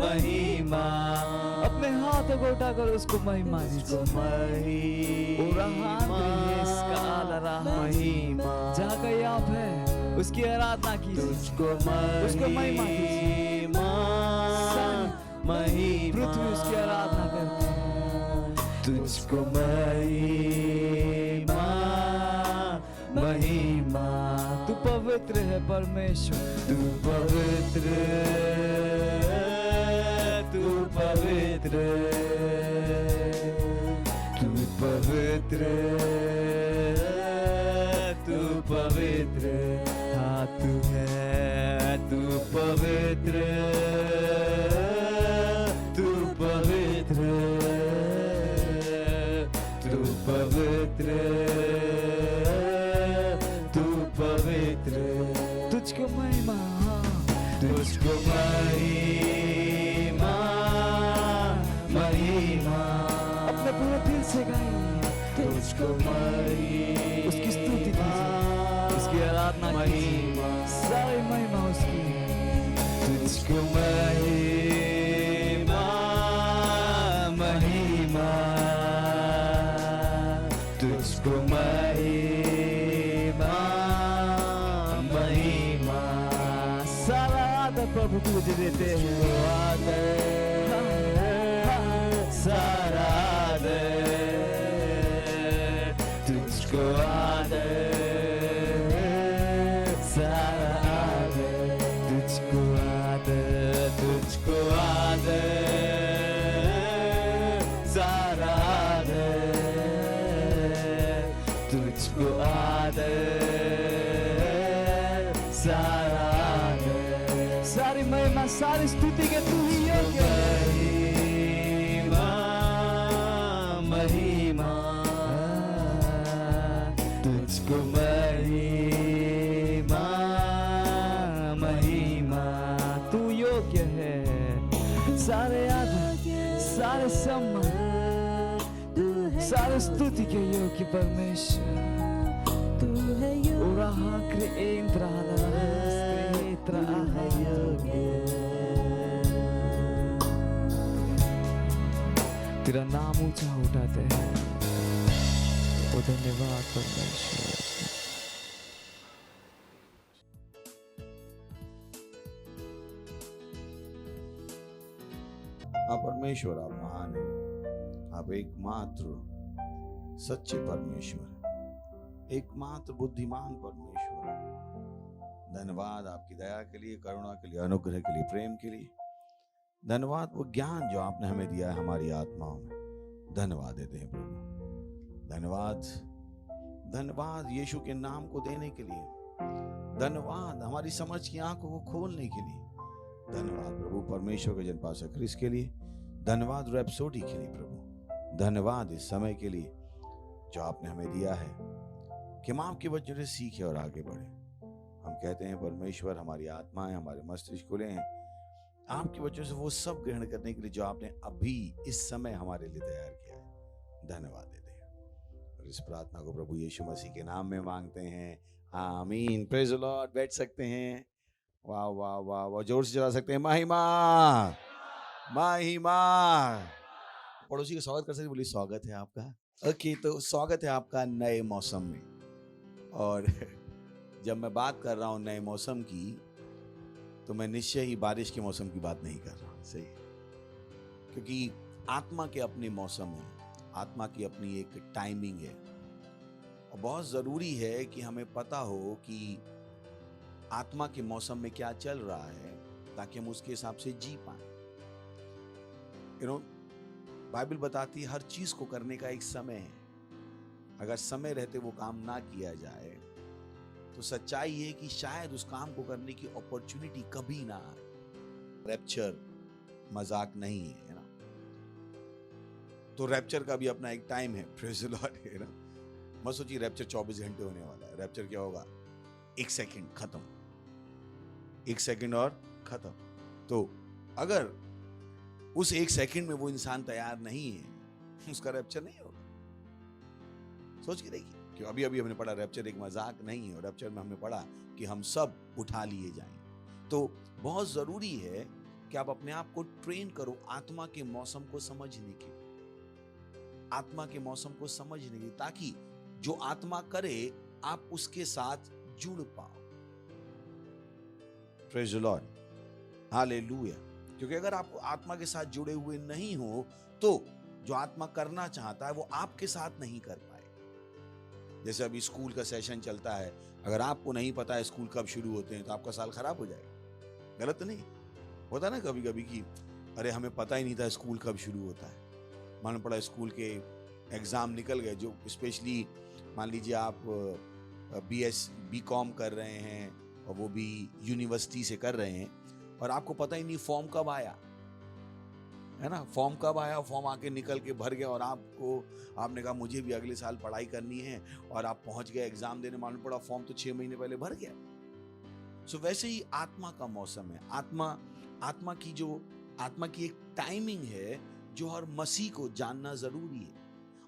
महिमा, अपने हाथों को उठाकर उसको महिमा दीजिए, महिमा, जहाँ कहीं आप है उसकी आराधना कीजिए, उसको महिमा दीजिए, पृथ्वी उसकी आराधना करती है, तुझको महिमा महिमा, तू पवित्र है परमेश्वर, तू पवित्र, तू पवित्र, तू पवित्र, तू पवित्र, हाँ तू है, तू पवित्र, तू पवित्र, तू पवित्र, तू पवित्र, तुझको महिमा, तुझको महिमा महिमा, अपने पूरे दिल से गाइए, तुझको महिमा, उसकी स्तुति कीजिए, उसकी आराधना कीजिए, सारी महिमा उसकी, तुझको महिमा महिमा, तुझको महिमा महिमा, सारा आदर प्रभु तुझे देते हैं, सारा आदर, तुझको आदर, सारा आदर, तुझको आदर, तुझको आदर, सारा आदर, तुझको आदर, सारा आदर, सारी महिमा सारी स्तुति के तू ही योग्य है, महिमा, तुझको महिमा महिमा, तू योग्य है, सारे आदर, सारे सम्मान, सारे स्तुति के योग्य परमेश्वर, तू है योग्य, तेरा नाम ऊंचा उठाते हैं, ओ धन्यवाद परमेश्वर। हाँ परमेश्वर, आप महान हैं, आप एकमात्र सच्चे परमेश्वर, एकमात्र बुद्धिमान परमेश्वर। धन्यवाद आपकी दया के लिए, करुणा के लिए, अनुग्रह के लिए, प्रेम के लिए। धन्यवाद वो ज्ञान जो आपने हमें दिया है हमारी आत्माओं में। धन्यवाद देते हैं प्रभु। धन्यवाद, धन्यवाद यीशु के नाम को देने के लिए। धन्यवाद हमारी समझ की आंखों को खोलने के लिए। धन्यवाद प्रभु परमेश्वर के जनपाशा क्रिस्ट के लिए। धन्यवाद रैप्सोडी के लिए प्रभु। धन्यवाद इस समय के लिए जो आपने हमें दिया है कि हम आपके वचन से सीखे और आगे बढ़े। हम कहते हैं परमेश्वर, हमारी आत्माएं, हमारे मस्तिष्क खुले हैं आपके वचन से वो सब ग्रहण करने के लिए जो आपने अभी इस समय हमारे लिए तैयार किया है। धन्यवाद देते हैं। और इस प्रार्थना को प्रभु यीशु मसीह के नाम में मांगते हैं, आमीन। Praise the Lord. बैठ सकते हैं। वाह वाह वाह वाह, जोर से चला सकते हैं, महिमा महिमा। पड़ोसी को स्वागत कर सकते, बोलिए स्वागत है आपका। ओके, तो स्वागत है आपका नए मौसम में। और जब मैं बात कर रहा हूँ नए मौसम की, तो मैं निश्चय ही बारिश के मौसम की बात नहीं कर रहा हूँ, सही, क्योंकि आत्मा के अपने मौसम है, आत्मा की अपनी एक टाइमिंग है। और बहुत ज़रूरी है कि हमें पता हो कि आत्मा के मौसम में क्या चल रहा है, ताकि हम उसके हिसाब से जी पाए। बाइबल बताती है हर चीज को करने का एक समय है। अगर समय रहते वो काम ना किया जाए, तो सच्चाई है कि शायद उस काम को करने की अपॉर्चुनिटी कभी ना आए। रैप्चर मजाक नहीं है ना। तो रैप्चर का भी अपना एक टाइम है, प्रेज़ द लॉर्ड, है ना। मत सोचिए रैप्चर 24 घंटे होने वाला है। रैप्चर क्या होगा? 1 सेकंड खत्म, 1 सेकंड और खत्म। तो अगर उस 1 सेकंड में वो इंसान तैयार नहीं है, उसका रैप्चर नहीं होगा। सोच के देखिए, कि अभी अभी हमने पढ़ा रैप्चर एक मजाक नहीं है। और रैप्चर में हमने पढ़ा कि हम सब उठा लिए जाएंगे। तो बहुत जरूरी है कि आप अपने आप को ट्रेन करो आत्मा के मौसम को समझने के, आत्मा के मौसम को समझने के, ताकि जो आत्मा करे आप उसके साथ जुड़ पाओ। Praise the Lord, hallelujah. क्योंकि अगर आप आत्मा के साथ जुड़े हुए नहीं हो, तो जो आत्मा करना चाहता है वो आपके साथ नहीं कर पाए। जैसे अभी स्कूल का सेशन चलता है, अगर आपको नहीं पता है स्कूल कब शुरू होते हैं, तो आपका साल खराब हो जाएगा। गलत तो नहीं होता ना कभी कभी कि अरे हमें पता ही नहीं था स्कूल कब शुरू होता है। मालूम पड़ा स्कूल के एग्जाम निकल गए, जो स्पेशली मान लीजिए आप BCom कर रहे हैं और वो भी यूनिवर्सिटी से कर रहे हैं, और आपको पता ही नहीं फॉर्म कब आया, है ना। फॉर्म कब आया, फॉर्म आके निकल के भर गया, और आपने कहा मुझे भी अगले साल पढ़ाई करनी है, और आप पहुंच गए एग्जाम देने, मालूम पड़ा फॉर्म तो 6 महीने पहले भर गया। सो वैसे ही आत्मा का मौसम है। आत्मा की एक टाइमिंग है जो हर मसीह को जानना जरूरी है।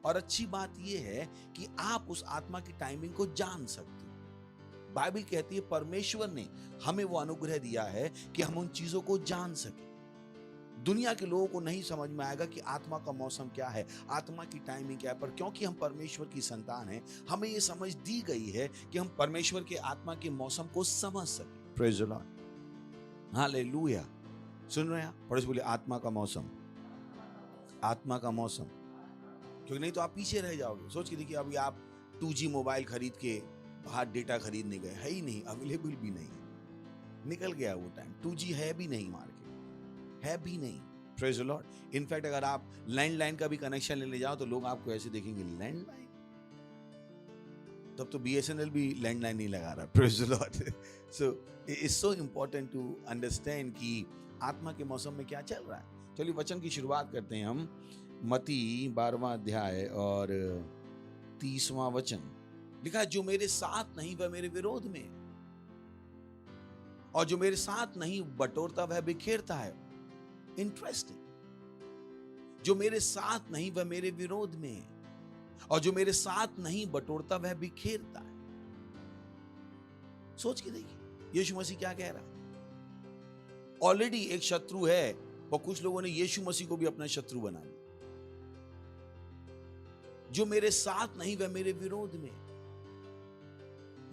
और अच्छी बात यह है कि आप उस आत्मा की टाइमिंग को जान सकते हो। बाइबल कहती है परमेश्वर ने हमें वो अनुग्रह दिया है कि हम उन चीजों को जान सकें। दुनिया के लोगों को नहीं समझ में आएगा कि आत्मा का मौसम क्या है, आत्मा की टाइमिंग क्या है, पर क्योंकि हम परमेश्वर की संतान हैं, हमें ये समझ दी गई है कि हम परमेश्वर के आत्मा के मौसम को समझ सकें। Praise the Lord, hallelujah. सुन रहे हैं आप? पढ़ो, बोले आत्मा का मौसम, आत्मा का मौसम। क्योंकि नहीं तो आप पीछे रह जाओगे। सोच के देखिए, अभी आप 2G मोबाइल खरीद के बाहर डेटा खरीदने गए, है ही नहीं, अवेलेबल भी नहीं, निकल गया वो टाइम। 2G है भी नहीं, मार्केट है भी नहीं। Praise the Lord. इनफैक्ट अगर आप लैंडलाइन का भी कनेक्शन लेने जाओ तो लोग आपको ऐसे देखेंगे, लैंडलाइन, तब तो BSNL भी लैंडलाइन नहीं लगा रहा। Praise the lord. So it's so important to understand कि आत्मा के मौसम में क्या चल रहा है। चलिए वचन की शुरुआत करते हैं हम। मत्ती 12वां अध्याय और 30वां वचन लिखा है, जो मेरे साथ नहीं वह मेरे विरोध में, और जो मेरे साथ नहीं बटोरता वह बिखेरता है। इंटरेस्टिंग। जो मेरे साथ नहीं वह मेरे विरोध में, और जो मेरे साथ नहीं बटोरता वह बिखेरता है। सोच के देखिए यीशु मसीह क्या कह रहा है। ऑलरेडी एक शत्रु है, और कुछ लोगों ने यीशु मसीह को भी अपना शत्रु बना लिया। जो मेरे साथ नहीं वह मेरे विरोध में।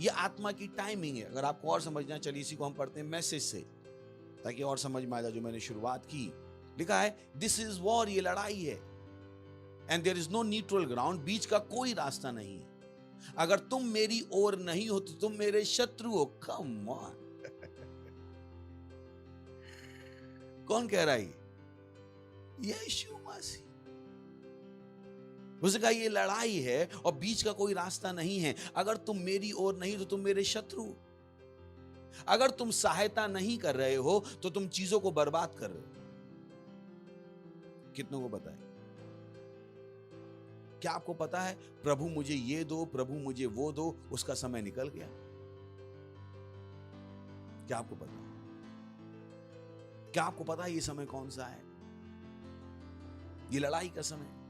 यह आत्मा की टाइमिंग है। अगर आपको और समझना, चलिए इसी को हम पढ़ते हैं मैसेज से, ताकि और समझ में आ जाए जो मैंने शुरुआत की। लिखा है, दिस इज वॉर, ये लड़ाई है, and there is no neutral ground, बीच का कोई रास्ता नहीं है। अगर तुम मेरी ओर नहीं हो तो तुम मेरे शत्रु हो। Come on. कौन कह रहा है? यीशु मसीह। उसने कहा ये लड़ाई है और बीच का कोई रास्ता नहीं है। अगर तुम मेरी ओर नहीं तो तुम मेरे शत्रु। अगर तुम सहायता नहीं कर रहे हो तो तुम चीजों को बर्बाद कर रहे हो। कितनों को पता है? क्या आपको पता है प्रभु मुझे ये दो, प्रभु मुझे वो दो, उसका समय निकल गया? क्या आपको पता है? क्या आपको पता है ये समय कौन सा है? ये लड़ाई का समय।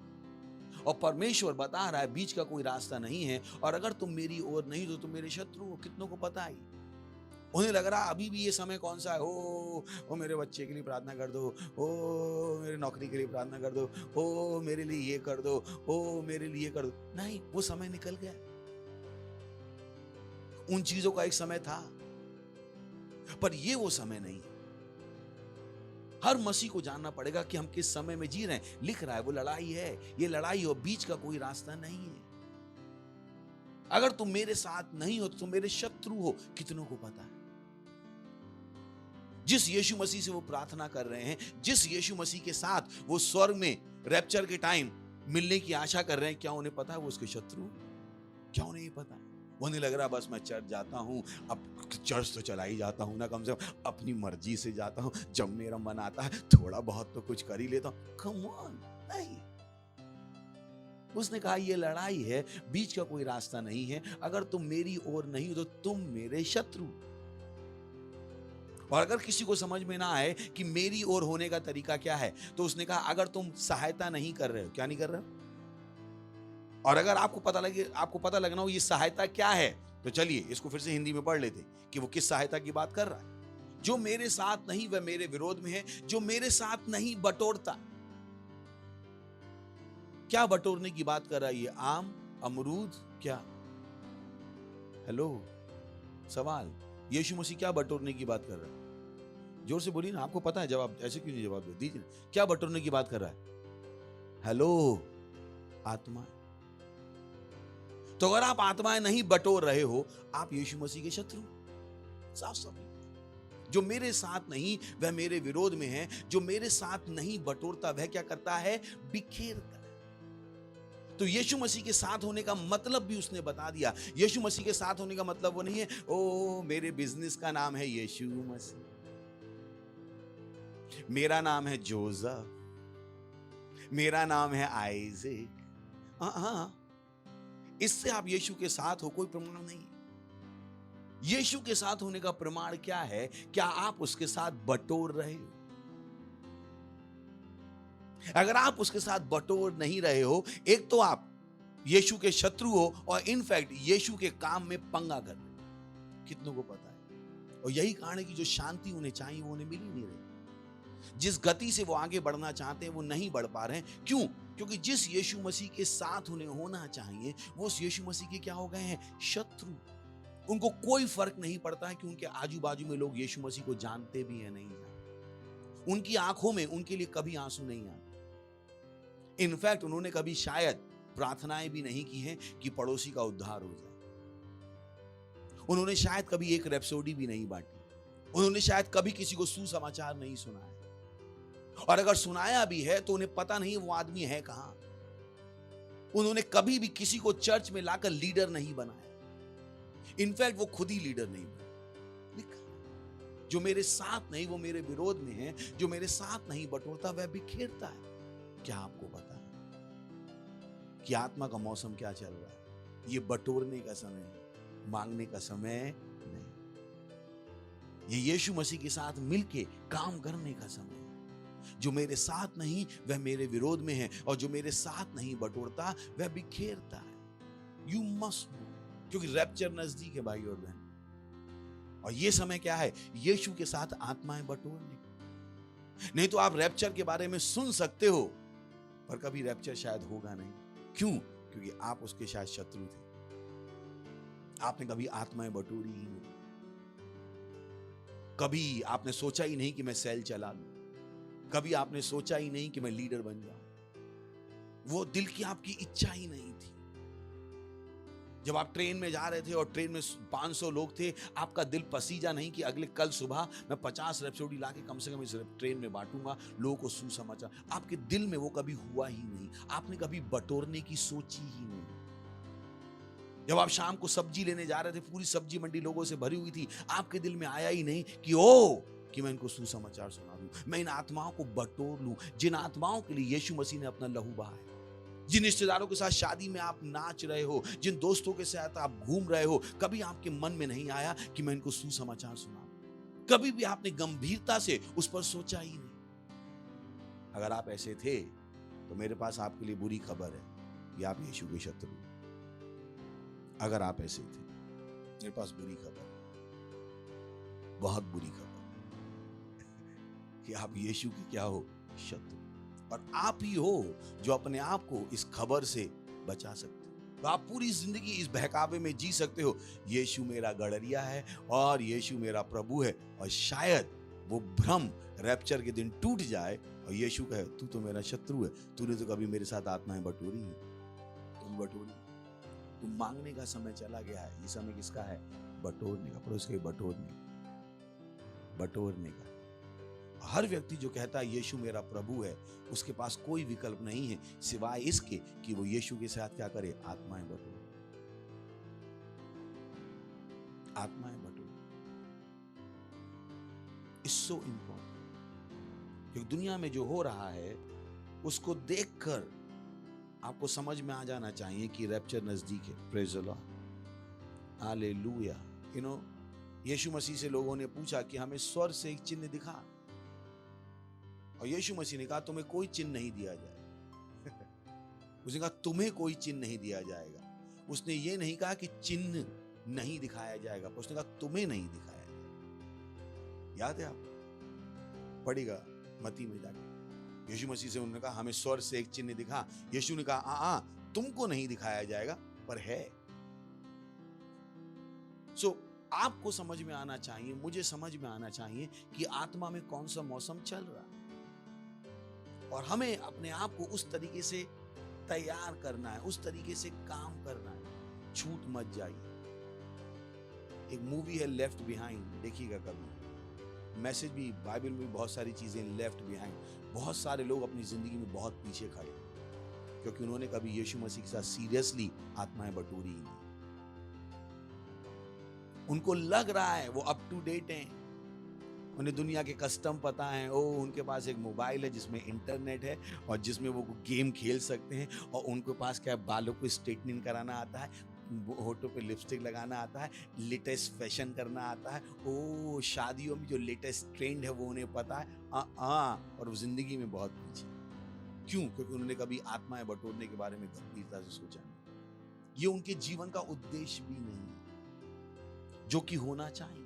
और परमेश्वर बता रहा है बीच का कोई रास्ता नहीं है, और अगर तुम मेरी ओर नहीं तो तुम मेरे शत्रु हो। कितनों को पता है? उन्हें लग रहा अभी भी ये समय कौन सा है, ओ मेरे बच्चे के लिए प्रार्थना कर दो, ओ मेरे नौकरी के लिए प्रार्थना कर दो, ओ मेरे लिए ये कर दो, ओ मेरे लिए कर दो। नहीं, वो समय निकल गया। उन चीजों का एक समय था, पर ये वो समय नहीं है। हर मसीह को जानना पड़ेगा कि हम किस समय में जी रहे हैं। लिख रहा है वो लड़ाई है, ये लड़ाई हो, बीच का कोई रास्ता नहीं है। अगर तुम मेरे साथ नहीं हो तो तुम मेरे शत्रु हो। कितनों को पता है? जिस यीशु मसीह से वो प्रार्थना कर रहे हैं, जिस यीशु मसीह के साथ वो स्वर्ग में रैप्चर के टाइम मिलने की आशा कर रहे हैं, क्या उन्हें पता है वो उसके शत्रु? क्या उन्हें ये पता है? वो नहीं लग रहा बस मैं चर्च जाता हूं, अब चर्च तो चला ही जाता हूं ना, कम से कम अपनी मर्जी से जाता हूं, जब मेरा मन आता है थोड़ा बहुत तो कुछ कर ही लेता हूं। कम ऑन, नहीं। उसने कहा ये लड़ाई है, बीच का कोई रास्ता नहीं है। अगर तुम मेरी ओर नहीं हो तो तुम मेरे शत्रु। और अगर किसी को समझ में ना आए कि मेरी ओर होने का तरीका क्या है, तो उसने कहा अगर तुम सहायता नहीं कर रहे हो, क्या नहीं कर रहे हो, और अगर आपको पता लगना हो ये सहायता क्या है, तो चलिए इसको फिर से हिंदी में पढ़ लेते कि वो किस सहायता की बात कर रहा है। जो मेरे साथ नहीं वह मेरे विरोध में है, जो मेरे साथ नहीं बटोरता। क्या बटोरने की बात कर रहा है? ये आम, अमरूद, क्या? हेलो, सवाल, यीशु मसीह क्या बटोरने की बात कर रहा है? जोर से बोलिए ना, आपको पता है जवाब, ऐसे क्यों नहीं जवाब दीजिए। क्या बटोरने की बात कर रहा है? हेलो, आत्मा। तो अगर आप आत्माएं नहीं बटोर रहे हो, आप यीशु मसीह के शत्रु। साफ साफ। जो मेरे साथ नहीं वह मेरे विरोध में है, जो मेरे साथ नहीं बटोरता वह क्या करता है? बिखेरता है। तो यीशु मसीह के साथ होने का मतलब भी उसने बता दिया। यीशु मसीह के साथ होने का मतलब वो नहीं है ओ मेरे बिजनेस का नाम है यीशु मसीह, मेरा नाम है जोसेफ, मेरा नाम है आइजैक। हाँ, इससे आप यीशु के साथ हो कोई प्रमाण नहीं। यीशु के साथ होने का प्रमाण क्या है? क्या आप उसके साथ बटोर रहे हो? अगर आप उसके साथ बटोर नहीं रहे हो, एक तो आप यीशु के शत्रु हो, और इनफैक्ट यीशु के काम में पंगा कर रहे हो। कितनों को पता है? और यही कारण है कि जो शांति उन्हें चाहिए वो उन्हें मिल ही नहीं रही। जिस गति से वो आगे बढ़ना चाहते हैं वो नहीं बढ़ पा रहे हैं। क्यों? क्योंकि जिस यीशु मसीह के साथ उन्हें होना चाहिए वो उस यीशु मसीह के क्या हो गए हैं? शत्रु। उनको कोई फर्क नहीं पड़ता है कि उनके आजू बाजू में लोग यीशु मसीह को जानते भी हैं नहीं जानते। उनकी आंखों में उनके लिए कभी आंसू नहीं आते। इनफैक्ट उन्होंने कभी शायद प्रार्थनाएं भी नहीं की हैं कि पड़ोसी का उद्धार हो जाए। उन्होंने शायद कभी एक रैप्सोडी भी नहीं बांटी। उन्होंने शायद कभी किसी को सुसमाचार नहीं सुनाया, और अगर सुनाया भी है तो उन्हें पता नहीं वो आदमी है कहां। उन्होंने कभी भी किसी को चर्च में लाकर लीडर नहीं बनाया। इनफैक्ट वो खुद ही लीडर नहीं बने। लिखा, जो मेरे साथ नहीं वो मेरे विरोध में है, जो मेरे साथ नहीं बटोरता वह बिखेरता है। क्या आपको पता है कि आत्मा का मौसम क्या चल रहा है? ये बटोरने का समय है, मांगने का समय नहीं। ये यीशु मसीह के साथ मिलके काम करने का समय है। जो मेरे साथ नहीं वह मेरे विरोध में है, और जो मेरे साथ नहीं बटोरता वह बिखेरता है। यू मस्ट नो, क्योंकि रैप्चर नजदीक है भाई और बहन। और ये समय क्या है? यीशु के साथ आत्माएं बटोरने का। नहीं तो आप रैप्चर के बारे में सुन सकते हो, पर कभी रैप्चर शायद होगा नहीं। क्यों? क्योंकि आप उसके शायद शत्रु थे। आपने कभी आत्माएं बटोरी ही नहीं। कभी आपने सोचा ही नहीं कि मैं सेल चला लूं। कभी आपने सोचा ही नहीं कि मैं लीडर बन जाऊं। वो दिल की आपकी इच्छा ही नहीं थी। जब आप ट्रेन में जा रहे थे और ट्रेन में 500 लोग थे, आपका दिल पसीजा नहीं कि अगले कल सुबह मैं 50 रैप्सोडी लाके कम से कम इस ट्रेन में बांटूंगा, लोगों को सुसमाचार। आपके दिल में वो कभी हुआ ही नहीं। आपने कभी बटोरने की सोची ही नहीं। जब आप शाम को सब्जी लेने जा रहे थे, पूरी सब्जी मंडी लोगों से भरी हुई थी, आपके दिल में आया ही नहीं कि मैं इनको सुसमाचार सुना दूं, मैं इन आत्माओं को बटोर लूं, जिन आत्माओं के लिए यीशु मसीह ने अपना लहू बहाया। जिन रिश्तेदारों के साथ शादी में आप नाच रहे हो, जिन दोस्तों के साथ आप घूम रहे हो, कभी आपके मन में नहीं आया कि मैं इनको सुसमाचार सुनाऊं। कभी भी आपने गंभीरता से उस पर सोचा ही नहीं। अगर आप ऐसे थे तो मेरे पास आपके लिए बुरी खबर है। या आप यीशु के शत्रु हैं। अगर आप ऐसे थे, मेरे पास बुरी खबर, बहुत बुरी खबर कि आप यीशु के क्या हो, शत्रु। और आप ही हो जो अपने आप को इस खबर से बचा सकते हो। तो आप पूरी जिंदगी इस बहकावे में जी सकते हो, यीशु मेरा गड़रिया है और यीशु मेरा प्रभु है, और शायद वो भ्रम रैप्चर के दिन टूट जाए और यीशु कहे तू तो मेरा शत्रु है, तूने तो कभी मेरे साथ आत्माएं बटोरी है, तुम बटोरी, तुम मांगने का समय चला गया है। ये समय किसका है? बटोरने का। पर उसके बटोरने का। हर व्यक्ति जो कहता है यीशु मेरा प्रभु है, उसके पास कोई विकल्प नहीं है सिवाय इसके कि वो यीशु के साथ क्या करे? आत्माएं बटोरे, आत्माएं बटोरे। इट्स सो इंपॉर्टेंट, क्योंकि दुनिया में जो हो रहा है उसको देखकर आपको समझ में आ जाना चाहिए कि रैप्चर नजदीक है। Praise the Lord, hallelujah. You know, यीशु मसीह से लोगों ने पूछा कि हमें स्वर्ग से एक चिन्ह दिखा, और यीशु मसीह ने कहा तुम्हें कोई चिन्ह नहीं दिया जाएगा। उसने कहा तुम्हें कोई चिन्ह नहीं दिया जाएगा। उसने ये नहीं कहा कि चिन्ह नहीं दिखाया जाएगा, पर उसने कहा तुम्हें नहीं दिखाया जाएगा। याद है आप पढ़ेगा मत्ती में जाके, यीशु मसीह से उन्होंने कहा हमें स्वर्ग से एक चिन्ह दिखा। यीशु ने कहा तुमको नहीं दिखाया जाएगा, पर है। सो आपको समझ में आना चाहिए, मुझे समझ में आना चाहिए कि आत्मा में कौन सा मौसम चल रहा है, और हमें अपने आप को उस तरीके से तैयार करना है, उस तरीके से काम करना है। छूट मत जाइए। एक मूवी है लेफ्ट बिहाइंड, देखिएगा कभी। मैसेज भी बाइबल में बहुत सारी चीजें लेफ्ट बिहाइंड। बहुत सारे लोग अपनी जिंदगी में बहुत पीछे खड़े क्योंकि उन्होंने कभी यीशु मसीह के साथ सीरियसली आत्माएं बटोरी ही नहीं। उनको लग रहा है वो अप टू डेट हैं, उन्हें दुनिया के कस्टम पता है, उनके पास एक मोबाइल है जिसमें इंटरनेट है और जिसमें वो गेम खेल सकते हैं, और उनके पास क्या बालों को स्ट्रेटनिंग कराना आता है, होठों पे लिपस्टिक लगाना आता है, लेटेस्ट फैशन करना आता है, शादियों में जो लेटेस्ट ट्रेंड है वो उन्हें पता है। और वो जिंदगी में बहुत पीछे। क्यों? क्योंकि उन्होंने कभी आत्माएं बटोरने के बारे में गंभीरता से सोचा नहीं। ये उनके जीवन का उद्देश्य भी नहीं है जो कि होना चाहिए।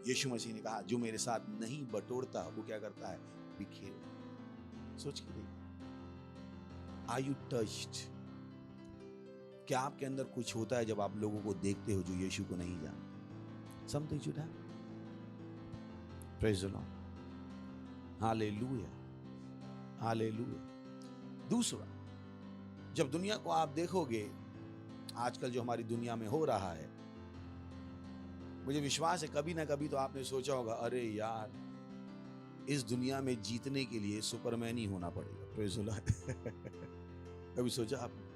यीशु मसीह ने कहा जो मेरे साथ नहीं बटोरता वो क्या करता है? बिखेर। सोच के देखिए, आर यू टच्ड? क्या आपके अंदर कुछ होता है जब आप लोगों को देखते हो जो यीशु को नहीं जानते? Something should happen. Praise the Lord, hallelujah, hallelujah. दूसरा, जब दुनिया को आप देखोगे, आजकल जो हमारी दुनिया में हो रहा है, मुझे विश्वास है कभी ना कभी तो आपने सोचा होगा अरे यार, इस दुनिया में जीतने के लिए सुपरमैन ही होना पड़ेगा। Praise the Lord. कभी सोचा आपने?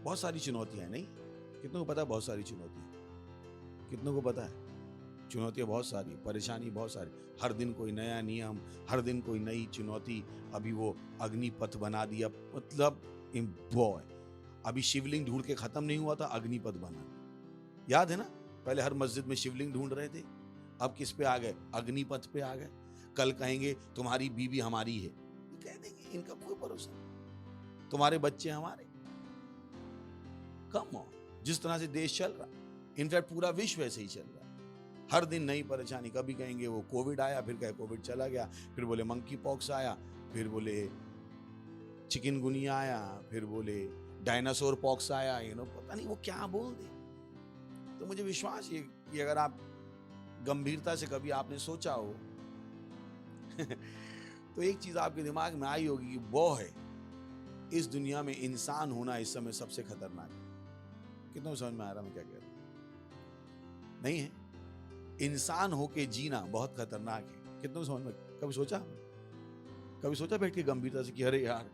बहुत सारी चुनौतियां हैं, नहीं? कितनों को पता है बहुत सारी चुनौतियां? कितनों को पता है? चुनौतियां बहुत सारी, परेशानी बहुत सारी। हर दिन कोई नया नियम, हर दिन कोई नई चुनौती। अभी वो अग्निपथ बना दिया, मतलब बॉय, अभी शिवलिंग ढूंढ के खत्म नहीं हुआ था, अग्निपथ बना। याद है ना? पहले हर मस्जिद में शिवलिंग ढूंढ रहे थे, अब किस पे आ गए? अग्निपथ पे आ गए। कल कहेंगे तुम्हारी बीवी हमारी है, कह देंगे, इनका कोई भरोसा नहीं। तुम्हारे बच्चे हमारे। कम ऑन, जिस तरह से देश चल रहा, इनफैक्ट पूरा विश्व ऐसे ही चल रहा है। हर दिन नई परेशानी। कभी कहेंगे वो कोविड आया, फिर कहे कोविड चला गया, फिर बोले मंकी पॉक्स आया, फिर बोले चिकनगुनिया आया, फिर बोले डायनासोर पॉक्स आया। पता नहीं वो क्या बोल दे। तो मुझे विश्वास है कि अगर आप गंभीरता से कभी आपने सोचा हो तो एक चीज आपके दिमाग में आई होगी कि वो है, इस दुनिया में इंसान होना इस समय सबसे खतरनाक है। कितना समझ में आ रहा मैं क्या कह रहा हूं? नहीं है? इंसान होके जीना बहुत खतरनाक है। कितना समझ में? कभी सोचा बैठ के गंभीरता से कि अरे यार,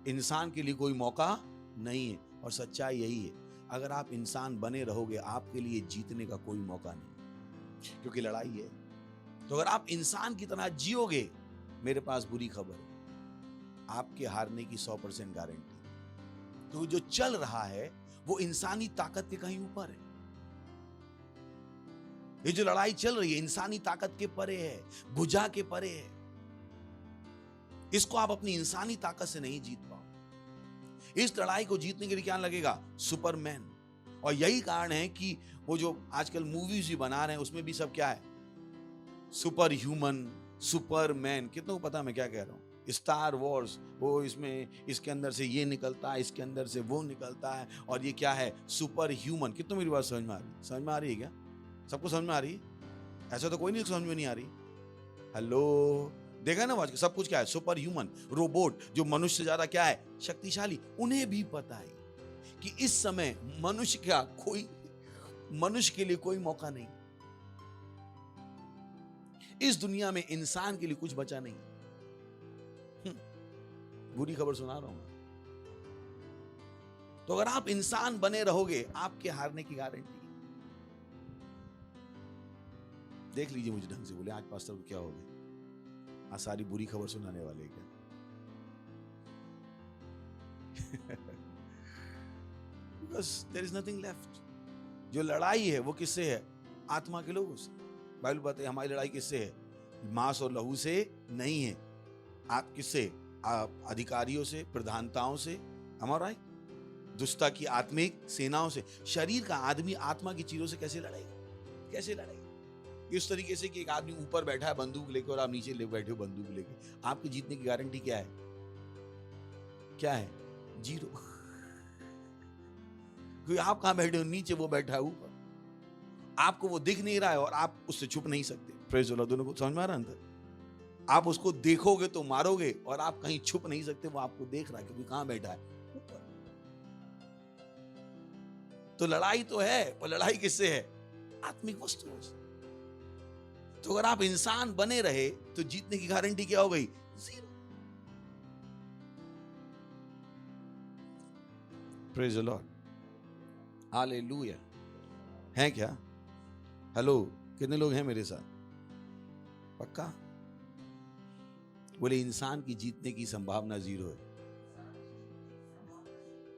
इंसान के लिए कोई मौका नहीं है। और सच्चाई यही है, अगर आप इंसान बने रहोगे आपके लिए जीतने का कोई मौका नहीं, क्योंकि लड़ाई है। तो अगर आप इंसान की तरह जियोगे, मेरे पास बुरी खबर है, आपके हारने की 100% गारंटी। तो जो चल रहा है वो इंसानी ताकत के कहीं ऊपर है। ये जो लड़ाई चल रही है इंसानी ताकत के परे है, भुजा के परे है। इसको आप अपनी इंसानी ताकत से नहीं जीत पाओ। इस लड़ाई को जीतने के लिए क्या लगेगा? सुपरमैन। और यही कारण है कि वो जो आजकल मूवीज भी बना रहे हैं उसमें भी सब क्या है? Super human, Superman. कितनों को पता मैं क्या कह रहा हूं? स्टार वॉर्स, वो इसमें इसके अंदर से ये निकलता है, इसके अंदर से वो निकलता है, और ये क्या है? Super human. कितनों मेरी बात समझ में आ रही? समझ में आ रही है क्या? सबको समझ में आ रही है? ऐसा तो कोई नहीं समझ में नहीं आ रही। हेलो, देखा ना आज सब कुछ क्या है? सुपर ह्यूमन, रोबोट जो मनुष्य से ज्यादा क्या है? शक्तिशाली। उन्हें भी पता है कि इस समय मनुष्य के लिए कोई मौका नहीं, इस दुनिया में इंसान के लिए कुछ बचा नहीं। बुरी खबर सुना रहा हूं। तो अगर आप इंसान बने रहोगे, आपके हारने की गारंटी। देख लीजिए, मुझे ढंग से बोले, आज पास्टर को क्या हो गया? आज सारी बुरी खबर सुनाने वाले क्या? Because there is nothing left. जो लड़ाई है वो किससे है? आत्मा के लोगों से। बाइबल बताती है हमारी लड़ाई किससे है? मांस और लहू से नहीं है। आप किससे? अधिकारियों से, प्रधानताओं से, हमारा दुष्टता की आत्मिक सेनाओं से। शरीर का आदमी आत्मा की चीजों से कैसे लड़ेगा? कैसे लड़ेगा? इस तरीके से कि एक आदमी ऊपर बैठा है बंदूक लेके और आप नीचे बैठे हो बंदूक लेके। आपकी जीतने की गारंटी क्या है? क्या है? जीरो। क्योंकि आप कहां बैठे हो? नीचे, वो बैठा है ऊपर। आपको वो दिख नहीं रहा है और आप उससे छुप नहीं सकते। Praise the Lord. दोनों को समझ में आ रहा है? अंदर आप उसको देखोगे तो मारोगे, और आप कहीं छुप नहीं सकते, वो आपको देख रहा है क्योंकि कहां बैठा है? ऊपर। तो लड़ाई तो है, पर लड़ाई किससे है? आत्मिक वस्तुओं से। तो अगर आप इंसान बने रहे तो जीतने की गारंटी क्या हो गई? Zero. Praise the Lord. Hallelujah. हैं क्या? हेलो, कितने लोग हैं मेरे साथ? पक्का? बोले इंसान की जीतने की संभावना जीरो है।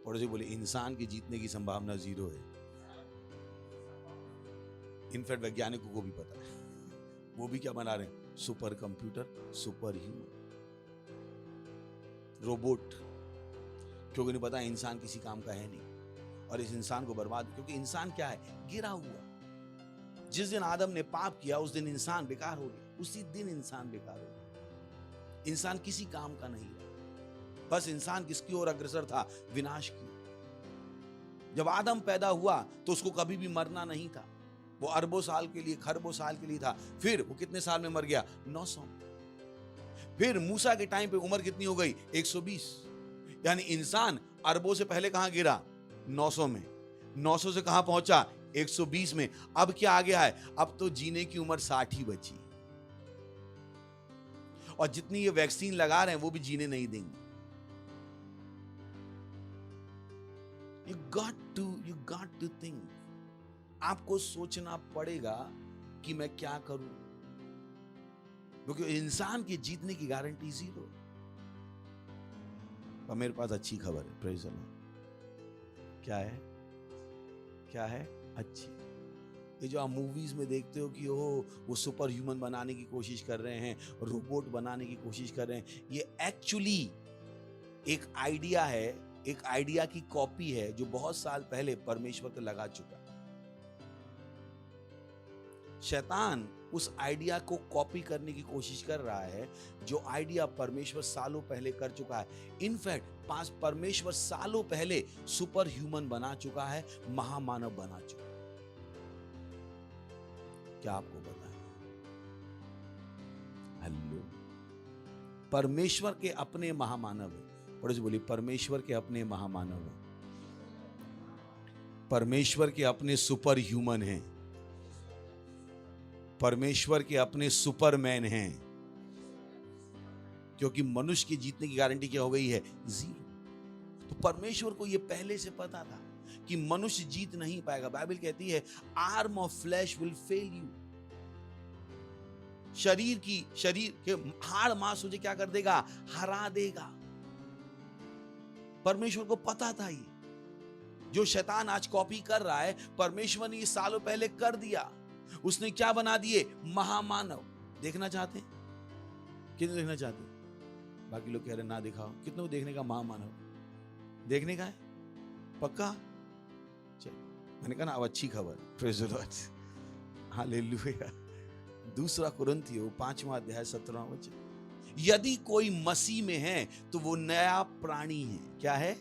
और जो बोले इंसान की जीतने की संभावना जीरो है। इनफैक्ट वैज्ञानिकों को भी पता है। वो भी क्या बना रहे हैं? Super computer, super human, robot. क्योंकि नहीं पता इंसान किसी काम का है नहीं, और इस इंसान को बर्बाद, क्योंकि इंसान क्या है? गिरा हुआ। जिस दिन आदम ने पाप किया उस दिन इंसान बेकार हो गया। उसी दिन इंसान बेकार हो गया। इंसान किसी काम का नहीं रहा। बस इंसान किसकी ओर अग्रसर था? विनाश की। जब आदम पैदा हुआ तो उसको कभी भी मरना नहीं था। वो अरबों साल के लिए, खरबों साल के लिए था। फिर वो कितने साल में मर गया? 900। फिर मूसा के टाइम पे उम्र कितनी हो गई? 120। यानी इंसान अरबों से पहले कहां गिरा? 900 में। 900 से कहां पहुंचा? 120 में। अब क्या आ गया है? अब तो जीने की उम्र 60 ही बची। और जितनी ये वैक्सीन लगा रहे हैं वो भी जीने नहीं देंगे। You got to think. आपको सोचना पड़ेगा कि मैं क्या करूं, क्योंकि इंसान के जीतने की गारंटी जीरो है। और मेरे पास अच्छी खबर है। Praise the Lord. क्या है? क्या है? अच्छी। ये जो आप मूवीज में देखते हो कि वो सुपर ह्यूमन बनाने की कोशिश कर रहे हैं, रोबोट बनाने की कोशिश कर रहे हैं, ये एक्चुअली एक आइडिया है, एक आइडिया की कॉपी है जो बहुत साल पहले परमेश्वर को लगा चुका। शैतान उस आइडिया को कॉपी करने की कोशिश कर रहा है, जो आइडिया परमेश्वर सालों पहले कर चुका है। इनफैक्ट परमेश्वर सालों पहले सुपर ह्यूमन बना चुका है, महामानव बना चुका है। क्या आपको पता है? हेलो, परमेश्वर के अपने महामानव है। पड़ोसी बोलिए, परमेश्वर के अपने महामानव है। परमेश्वर के अपने सुपर ह्यूमन हैं। परमेश्वर के अपने सुपरमैन हैं। क्योंकि मनुष्य की जीतने की गारंटी क्या हो गई है? जीरो। तो परमेश्वर को यह पहले से पता था कि मनुष्य जीत नहीं पाएगा। बाइबल कहती है arm of flash will fail you. शरीर के हाड़ मांस तुझे क्या कर देगा? हरा देगा। परमेश्वर को पता था ये। जो शैतान आज कॉपी कर रहा है, परमेश्वर ने ये सालों पहले कर दिया। उसने क्या बना दिए? महामानव। देखना चाहते हैं? कितने देखना चाहते हैं? बाकी लोग कह रहे ना दिखाओ। कितने को देखने का? महामानव। देखने का है पक्का? चल, मैंने कहा ना अब अच्छी खबर, प्रेज द लॉर्ड, हालेलुया। 2 कुरिन्थियों 5वां अध्याय 17वां वचन, यदि कोई मसीह में है तो वो नया प्राणी है। क्या है?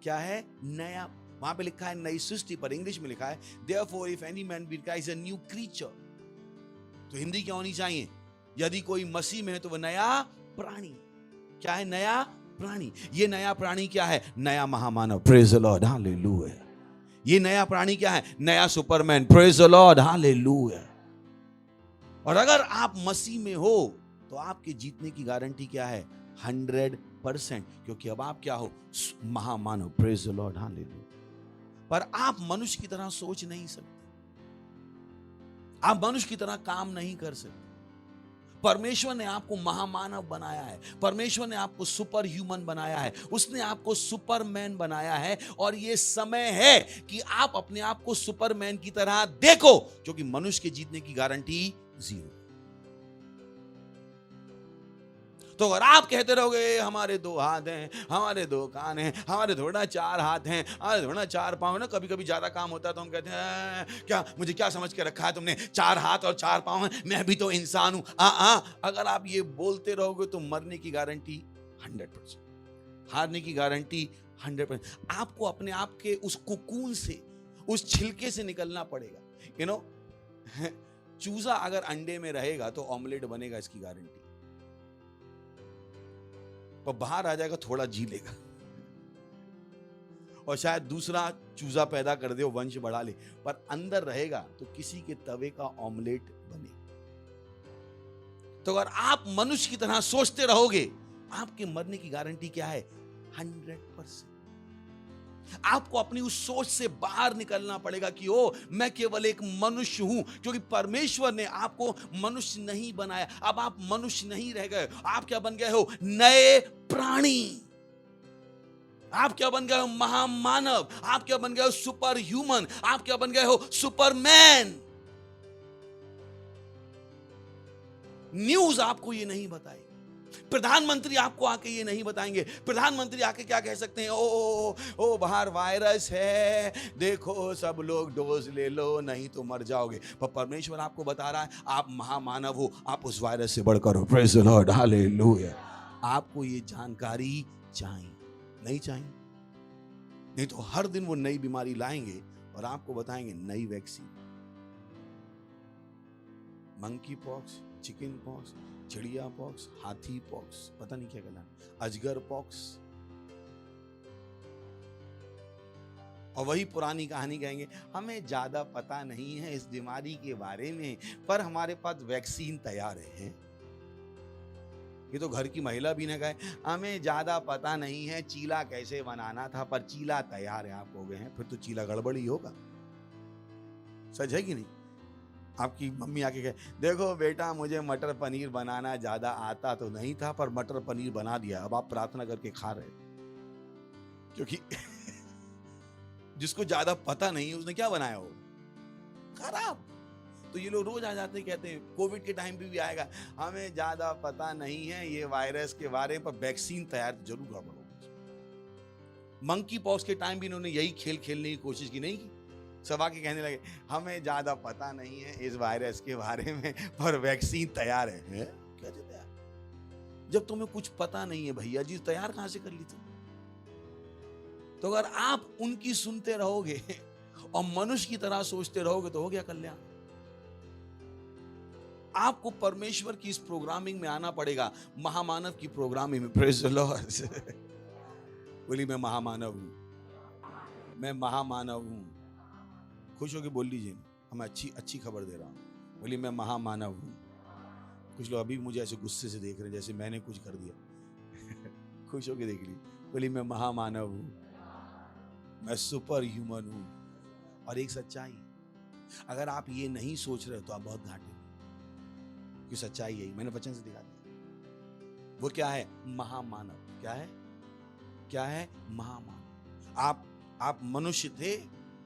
क्या है? नया। वहां पे लिखा है नई सृष्टि, पर इंग्लिश में लिखा है therefore if any man be Christ is a new creature। तो हिंदी क्या होनी चाहिए? यदि कोई मसीह में है तो वो नया प्राणी। क्या है? नया प्राणी। ये नया प्राणी क्या है? नया महामानव, प्रेज द लॉर्ड, हालेलुया। ये नया प्राणी क्या है? नया Superman, praise the Lord, hallelujah. और अगर आप मसीह में हो तो आपके जीतने की गारंटी क्या है? 100%, क्योंकि अब आप क्या हो? महामानव, प्रेज द लॉर्ड, हालेलुया। पर आप मनुष्य की तरह सोच नहीं सकते, आप मनुष्य की तरह काम नहीं कर सकते। परमेश्वर ने आपको महामानव बनाया है, परमेश्वर ने आपको सुपर ह्यूमन बनाया है, उसने आपको सुपरमैन बनाया है। और यह समय है कि आप अपने आप को सुपरमैन की तरह देखो, क्योंकि मनुष्य के जीतने की गारंटी 0। तो अगर आप कहते रहोगे हमारे 2 हाथ हैं, हमारे 2 कान हैं, हमारे थोड़ा ना 4 हाथ हैं, हमारे थोड़ा ना 4 पांव, ना कभी कभी ज्यादा काम होता है तो हम कहते हैं क्या मुझे क्या समझ के रखा है तुमने, 4 हाथ और 4 पांव हैं, मैं भी तो इंसान हूं। अगर आप ये बोलते रहोगे तो मरने की गारंटी 100%, हारने की गारंटी 100%। आपको अपने आप के उस कुकून से, उस छिलके से निकलना पड़ेगा। यू नो, चूजा अगर अंडे में रहेगा तो ऑमलेट बनेगा, इसकी गारंटी। पर बाहर आ जाएगा थोड़ा जी लेगा, और शायद दूसरा चूजा पैदा कर दे, वंश बढ़ा ले, पर अंदर रहेगा तो किसी के तवे का ऑमलेट बने। तो अगर आप मनुष्य की तरह सोचते रहोगे, आपके मरने की गारंटी क्या है? 100%। आपको अपनी उस सोच से बाहर निकलना पड़ेगा कि ओ मैं केवल एक मनुष्य हूं, क्योंकि परमेश्वर ने आपको मनुष्य नहीं बनाया। अब आप मनुष्य नहीं रह गए, आप क्या बन गए हो? नए प्राणी। आप क्या बन गए हो? महामानव। आप क्या बन गए हो? Super human. आप क्या बन गए हो? सुपरमैन। न्यूज आपको ये नहीं बताएगी, प्रधानमंत्री आपको आके ये नहीं बताएंगे। प्रधानमंत्री आके क्या कह सकते हैं? ओ बाहर वायरस है, देखो सब लोग डोज ले लो नहीं तो मर जाओगे। पर परमेश्वर आपको बता रहा है आप महामानव हो, आप उस वायरस से बढ़कर हो, प्रेज द लॉर्ड, हालेलुया। आपको ये जानकारी चाहिए, नहीं चाहिए? नहीं तो हर दिन वो नई बीमारी लाएंगे और आपको बताएंगे नई vaccine, monkey pox, chicken pox, चिड़िया पॉक्स, हाथी पॉक्स, पता नहीं क्या कहना, अजगर पॉक्स, और वही पुरानी कहानी कहेंगे हमें ज्यादा पता नहीं है इस बीमारी के बारे में, पर हमारे पास वैक्सीन तैयार है। ये तो घर की महिला भी ने कहे हमें ज्यादा पता नहीं है चीला कैसे बनाना था, पर चीला तैयार है, आप हो गए हैं, फिर तो चीला गड़बड़ ही होगा। सच है कि नहीं? आपकी मम्मी आके कहे देखो बेटा मुझे मटर पनीर बनाना ज्यादा आता तो नहीं था, पर मटर पनीर बना दिया, अब आप प्रार्थना करके खा रहे, क्योंकि जिसको ज्यादा पता नहीं उसने क्या बनाया हो? खराब। तो ये लोग रोज आ जाते हैं, कहते हैं कोविड के टाइम पे भी आएगा, हमें ज्यादा पता नहीं है ये वायरस के बारे में, पर वैक्सीन तैयार जरूर गड़बड़ होगी। मंकी पॉक्स के टाइम भी इन्होंने यही खेल खेलने की कोशिश की, नहीं की? सब आके कहने लगे हमें ज्यादा पता नहीं है इस वायरस के बारे में, पर वैक्सीन तैयार है। कैसे तैयार? जब तुम्हें कुछ पता नहीं है भैया जी, तैयार कहां से कर ली तुम? तो अगर आप उनकी सुनते रहोगे और मनुष्य की तरह सोचते रहोगे तो हो गया कल्याण। आपको परमेश्वर की इस प्रोग्रामिंग में आना पड़ेगा, महामानव की प्रोग्रामिंग में। Praise the Lord. बोली मैं महामानव हूं, मैं महामानव हूं। खुश होकर बोल लीजिए, मैं अच्छी खबर दे रहा हूं। बोली मैं महामानव हूं। कुछ लोग अभी मुझे ऐसे गुस्से से देख रहे हैं जैसे मैंने कुछ कर दिया। खुश होकर देख लीजिए, बोली मैं महामानव हूं, मैं सुपर ह्यूमन हूं। और एक सच्चाई, अगर आप ये नहीं सोच रहे तो आप बहुत घाटे में, कि सच्चाई यही मैंने वचन से दिखा दिया। वो क्या है? महामानव। क्या है? क्या है? महामानव। आप मनुष्य थे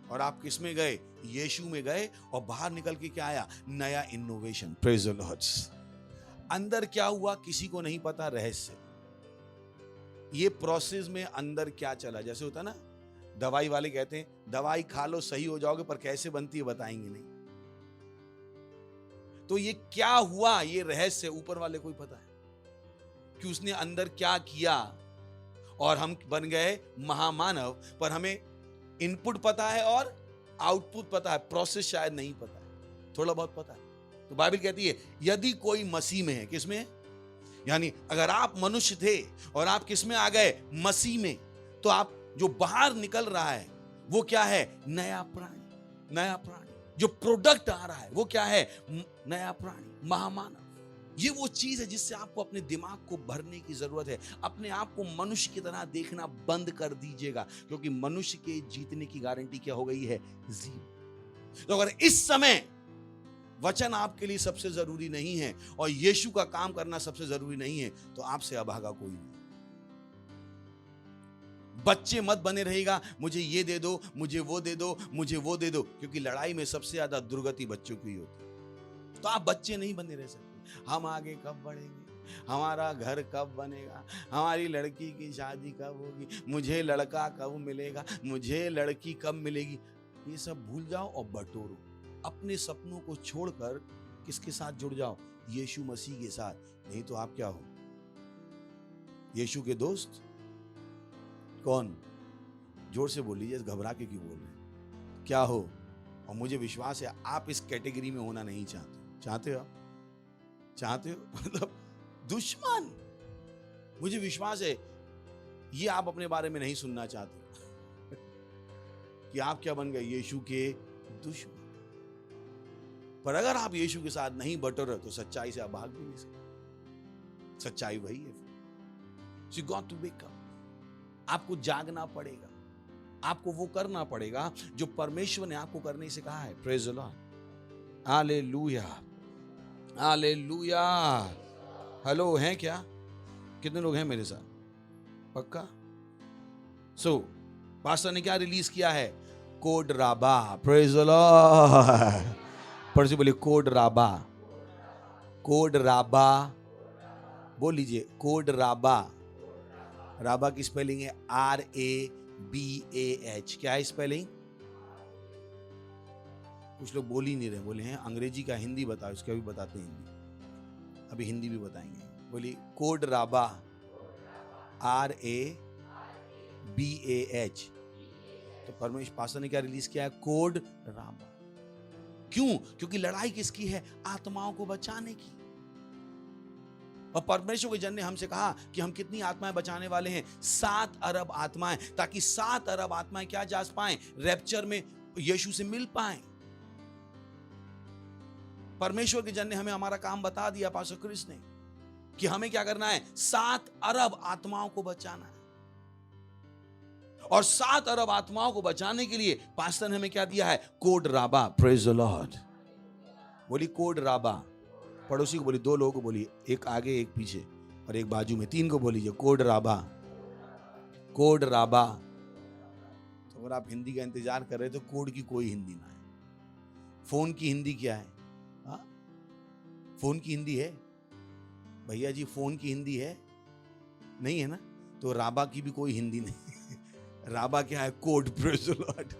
और आप किस में गए? यीशु में गए, और बाहर निकल के क्या आया? नया इनोवेशन। Praise the Lord. अंदर क्या हुआ किसी को नहीं पता, रहस्य। ये प्रोसेस में अंदर क्या चला, जैसे होता है ना, दवाई वाले कहते हैं दवाई खा लो सही हो जाओगे, पर कैसे बनती है बताएंगे नहीं। तो ये क्या हुआ, ये रहस्य ऊपर वाले को ही पता है कि उसने अंदर क्या किया और हम बन गए महामानव। पर हमें इनपुट पता है और आउटपुट पता है, प्रोसेस शायद नहीं पता है, थोड़ा बहुत पता है। तो बाइबल कहती है यदि कोई मसीह में है, किसमें है? यानी अगर आप मनुष्य थे और आप किस में आ गए, मसीह में, तो आप जो बाहर निकल रहा है वो क्या है, नया प्राणी। नया प्राणी जो प्रोडक्ट आ रहा है वो क्या है, नया प्राणी, महामानव। ये वो चीज है जिससे आपको अपने दिमाग को भरने की जरूरत है। अपने आप को मनुष्य की तरह देखना बंद कर दीजिएगा, क्योंकि मनुष्य के जीतने की गारंटी क्या हो गई है, जीरो। तो अगर इस समय वचन आपके लिए सबसे जरूरी नहीं है और यीशु का काम करना सबसे जरूरी नहीं है, तो आपसे अभागा कोई नहीं। बच्चे मत बने रहेगा, मुझे ये दे दो, मुझे वो दे दो, मुझे वो दे दो, क्योंकि लड़ाई में सबसे ज्यादा दुर्गति बच्चों की होती है। तो आप बच्चे नहीं बने रह सकते। हम आगे कब बढ़ेंगे, हमारा घर कब बनेगा, हमारी लड़की की शादी कब होगी, मुझे लड़का कब मिलेगा, मुझे लड़की कब मिलेगी, ये सब भूल जाओ और बटोरो। अपने सपनों को छोड़कर किसके साथ जुड़ जाओ, यीशु मसीह के साथ। नहीं तो आप क्या हो, यीशु के दोस्त। कौन, जोर से बोल लीजिए, घबरा के क्यों बोल रहे हैं, क्या हो। और मुझे विश्वास है आप इस कैटेगरी में होना नहीं चाहते। चाहते हो आप, चाहते हो, मतलब दुश्मन। मुझे विश्वास है ये आप अपने बारे में नहीं सुनना चाहते कि आप क्या बन गए, यीशु के दुश्मन। पर अगर आप यीशु के साथ नहीं बटोरे तो सच्चाई से आप भाग भी नहीं सकते। सच्चाई वही है। So you got to wake up. आपको जागना पड़ेगा, आपको वो करना पड़ेगा जो परमेश्वर ने आपको करने से कहा है। Praise the Lord, hallelujah, hallelujah. Hello, हैं क्या? कितने लोग हैं मेरे साथ? पक्का? सो पास्टर ने क्या रिलीज किया है? कोड राबा। Praise the Lord. पर से बोलिए कोड राबा, कोड राबा। बोल लीजिए कोड राबा। राबा की स्पेलिंग है RABAH। क्या है स्पेलिंग? कुछ लोग बोल ही नहीं रहे, बोले हैं अंग्रेजी का हिंदी बताओ, इसका भी बताते हैं हिंदी, अभी हिंदी भी बताएंगे। बोलिए कोड राबा, RABAH। तो परमेश्वर पास्टर ने क्या रिलीज किया है? कोड राबा। क्यों? क्योंकि लड़ाई किसकी है? आत्माओं को बचाने की। और परमेश्वर के जन ने हमसे कहा कि हम कितनी आत्माएं बचाने वाले हैं? 7 अरब आत्माएं, ताकि 7 अरब आत्माएं क्या जा पाएं? रैप्चर में यीशु से मिल पाएं। परमेश्वर के जन ने हमें हमारा काम बता दिया, पास्टर क्रिस ने, कि हमें क्या करना है? 7 अरब आत्माओं को बचाना है। और 7 अरब आत्माओं को बचाने के लिए पास्टर ने हमें क्या दिया है? कोड राबा। Praise the Lord. बोली कोड राबा। पड़ोसी को बोली, 2 लोगों को बोली, एक आगे एक पीछे और एक बाजू में, 3 को बोलीजिए कोड राबा, कोड राबा। तो अगर आप हिंदी का इंतजार कर रहे तो कोड की कोई हिंदी ना है। फोन की हिंदी क्या है? हा? फोन की हिंदी है भैया जी? फोन की हिंदी है नहीं है ना? तो राबा की भी कोई हिंदी नहीं। राबा क्या है? Code. Praise the Lord,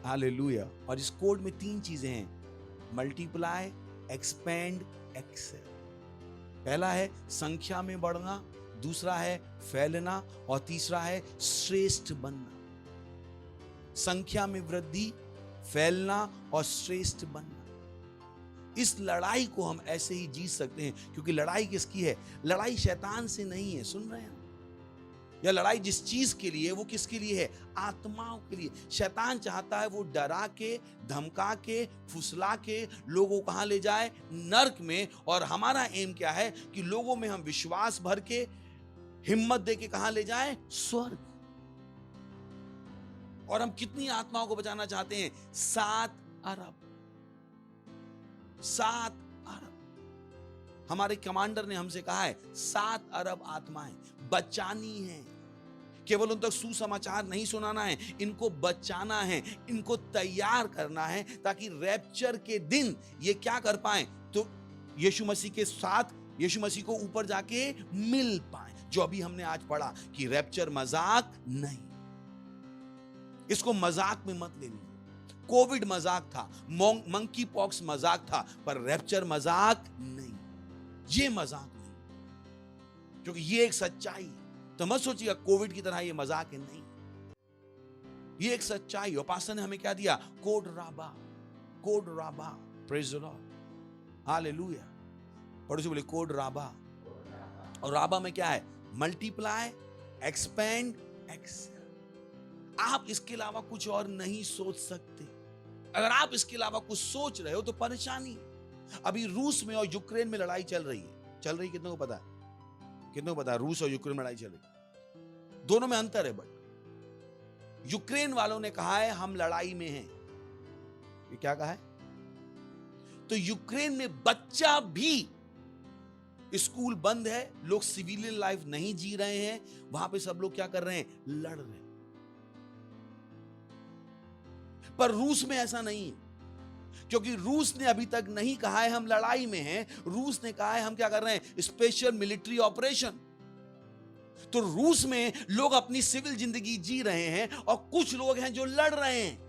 hallelujah. और इस कोड में 3 चीजें हैं, मल्टीप्लाई, एक्सपेंड, एक्सेल। पहला है संख्या में बढ़ना, दूसरा है फैलना और तीसरा है श्रेष्ठ बनना। संख्या में वृद्धि, फैलना और श्रेष्ठ बनना। इस लड़ाई को हम ऐसे ही जीत सकते हैं, क्योंकि लड़ाई किसकी है? लड़ाई शैतान से नहीं है। सुन रहे हैं? या लड़ाई जिस चीज के लिए, वो किसके लिए है? आत्माओं के लिए। शैतान चाहता है वो डरा के, धमका के, फुसला के लोगों को कहां ले जाए? नर्क में। और हमारा एम क्या है? कि लोगों में हम विश्वास भर के, हिम्मत दे के कहां ले जाए? स्वर्ग। और हम कितनी आत्माओं को बचाना चाहते हैं? 7 अरब। 7 अरब। हमारे कमांडर ने हमसे कहा है 7 अरब आत्माएं बचानी है। केवल उन तक सुसमाचार नहीं सुनाना है, इनको बचाना है, इनको तैयार करना है, ताकि रैप्चर के दिन ये क्या कर पाए? तो यीशु मसीह के साथ, यीशु मसीह को ऊपर जाके मिल पाए। जो अभी हमने आज पढ़ा कि रैप्चर मजाक नहीं, इसको मजाक में मत ले लीजिए। कोविड मजाक था, मंकी पॉक्स मजाक था, पर रैप्चर मजाक नहीं, ये मजाक नहीं, क्योंकि ये एक सच्चाई है। तो मत सोचिएगा कोविड की तरह ये मजाक है, नहीं, ये एक सच्चाई। और पास्टर ने हमें क्या दिया? कोड राबा, कोड राबा, प्रेज द लॉर्ड, हालेलुया। पड़ोसी बोले कोड राबा। और राबा में क्या है? Multiply, expand, excel. आप इसके अलावा कुछ और नहीं सोच सकते। अगर आप इसके अलावा कुछ सोच रहे हो तो परेशानी। अभी रूस में और यूक्रेन में लड़ाई चल रही है। चल रही, कितनों को पता है? कितनों को पता है रूस और यूक्रेन में लड़ाई चल रही? दोनों में अंतर है, बट यूक्रेन वालों ने कहा है हम लड़ाई में हैं। ये क्या कहा है? तो यूक्रेन में बच्चा भी, स्कूल बंद है, लोग सिविलियन लाइफ नहीं जी रहे हैं, वहां पे सब लोग क्या कर रहे हैं? लड़ रहे हैं। पर रूस में ऐसा नहीं है, क्योंकि रूस ने अभी तक नहीं कहा है हम लड़ाई में हैं। रूस ने कहा है हम क्या कर रहे हैं? Special military operation. तो रूस में लोग अपनी सिविल जिंदगी जी रहे हैं और कुछ लोग हैं जो लड़ रहे हैं।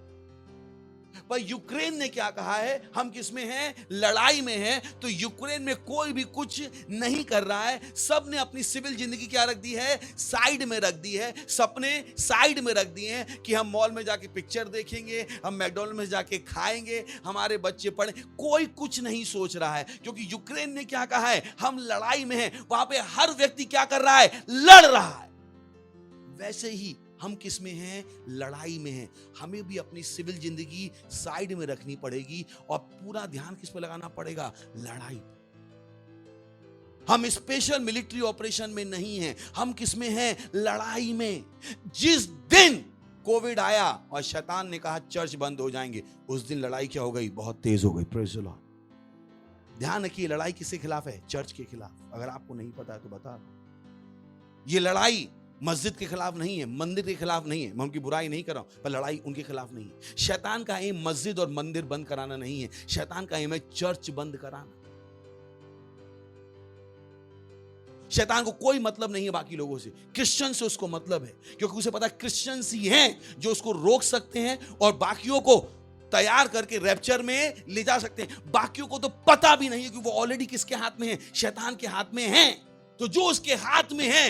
पर यूक्रेन ने क्या कहा है? हम किसमें हैं? लड़ाई में हैं। तो यूक्रेन में कोई भी कुछ नहीं कर रहा है। सब ने अपनी सिविल जिंदगी क्या रख दी है? साइड में रख दी है। सपने साइड में रख दिए हैं कि हम मॉल में जाके पिक्चर देखेंगे, हम मैकडॉनल्ड में जाके खाएंगे, हमारे बच्चे पढ़े। कोई कुछ नहीं सोच रहा है, क्योंकि यूक्रेन ने क्या कहा है? हम लड़ाई में हैं। वहां पे हर व्यक्ति क्या कर रहा है? लड़ रहा है। वैसे ही हम किस में हैं? लड़ाई में हैं। हमें भी अपनी सिविल जिंदगी साइड में रखनी पड़ेगी और पूरा ध्यान किस पे लगाना पड़ेगा? लड़ाई। हम स्पेशल मिलिट्री ऑपरेशन में नहीं हैं, हम किस में हैं? लड़ाई में। जिस दिन कोविड आया और शैतान ने कहा चर्च बंद हो जाएंगे, उस दिन लड़ाई क्या हो गई? बहुत तेज हो गई। Praise the Lord. ध्यान रखिए, लड़ाई किसके खिलाफ है? चर्च के खिलाफ। अगर आपको नहीं पता है तो बता दो। ये लड़ाई मस्जिद के खिलाफ नहीं है, मंदिर के खिलाफ नहीं है। मैं उनकी बुराई नहीं कर रहा हूं, पर लड़ाई उनके खिलाफ नहीं है। शैतान का एम मस्जिद और मंदिर बंद कराना नहीं है, शैतान का एम है चर्च बंद कराना। शैतान को कोई मतलब नहीं है बाकी लोगों से, क्रिश्चियन से उसको मतलब है, क्योंकि उसे पता है क्रिश्चियंस ही हैं जो उसको रोक सकते हैं और बाकियों को तैयार करके रैप्चर में ले जा सकते हैं। बाकियों को तो पता भी नहीं है कि वो ऑलरेडी किसके हाथ में है? शैतान के हाथ में है। तो जो उसके हाथ में है,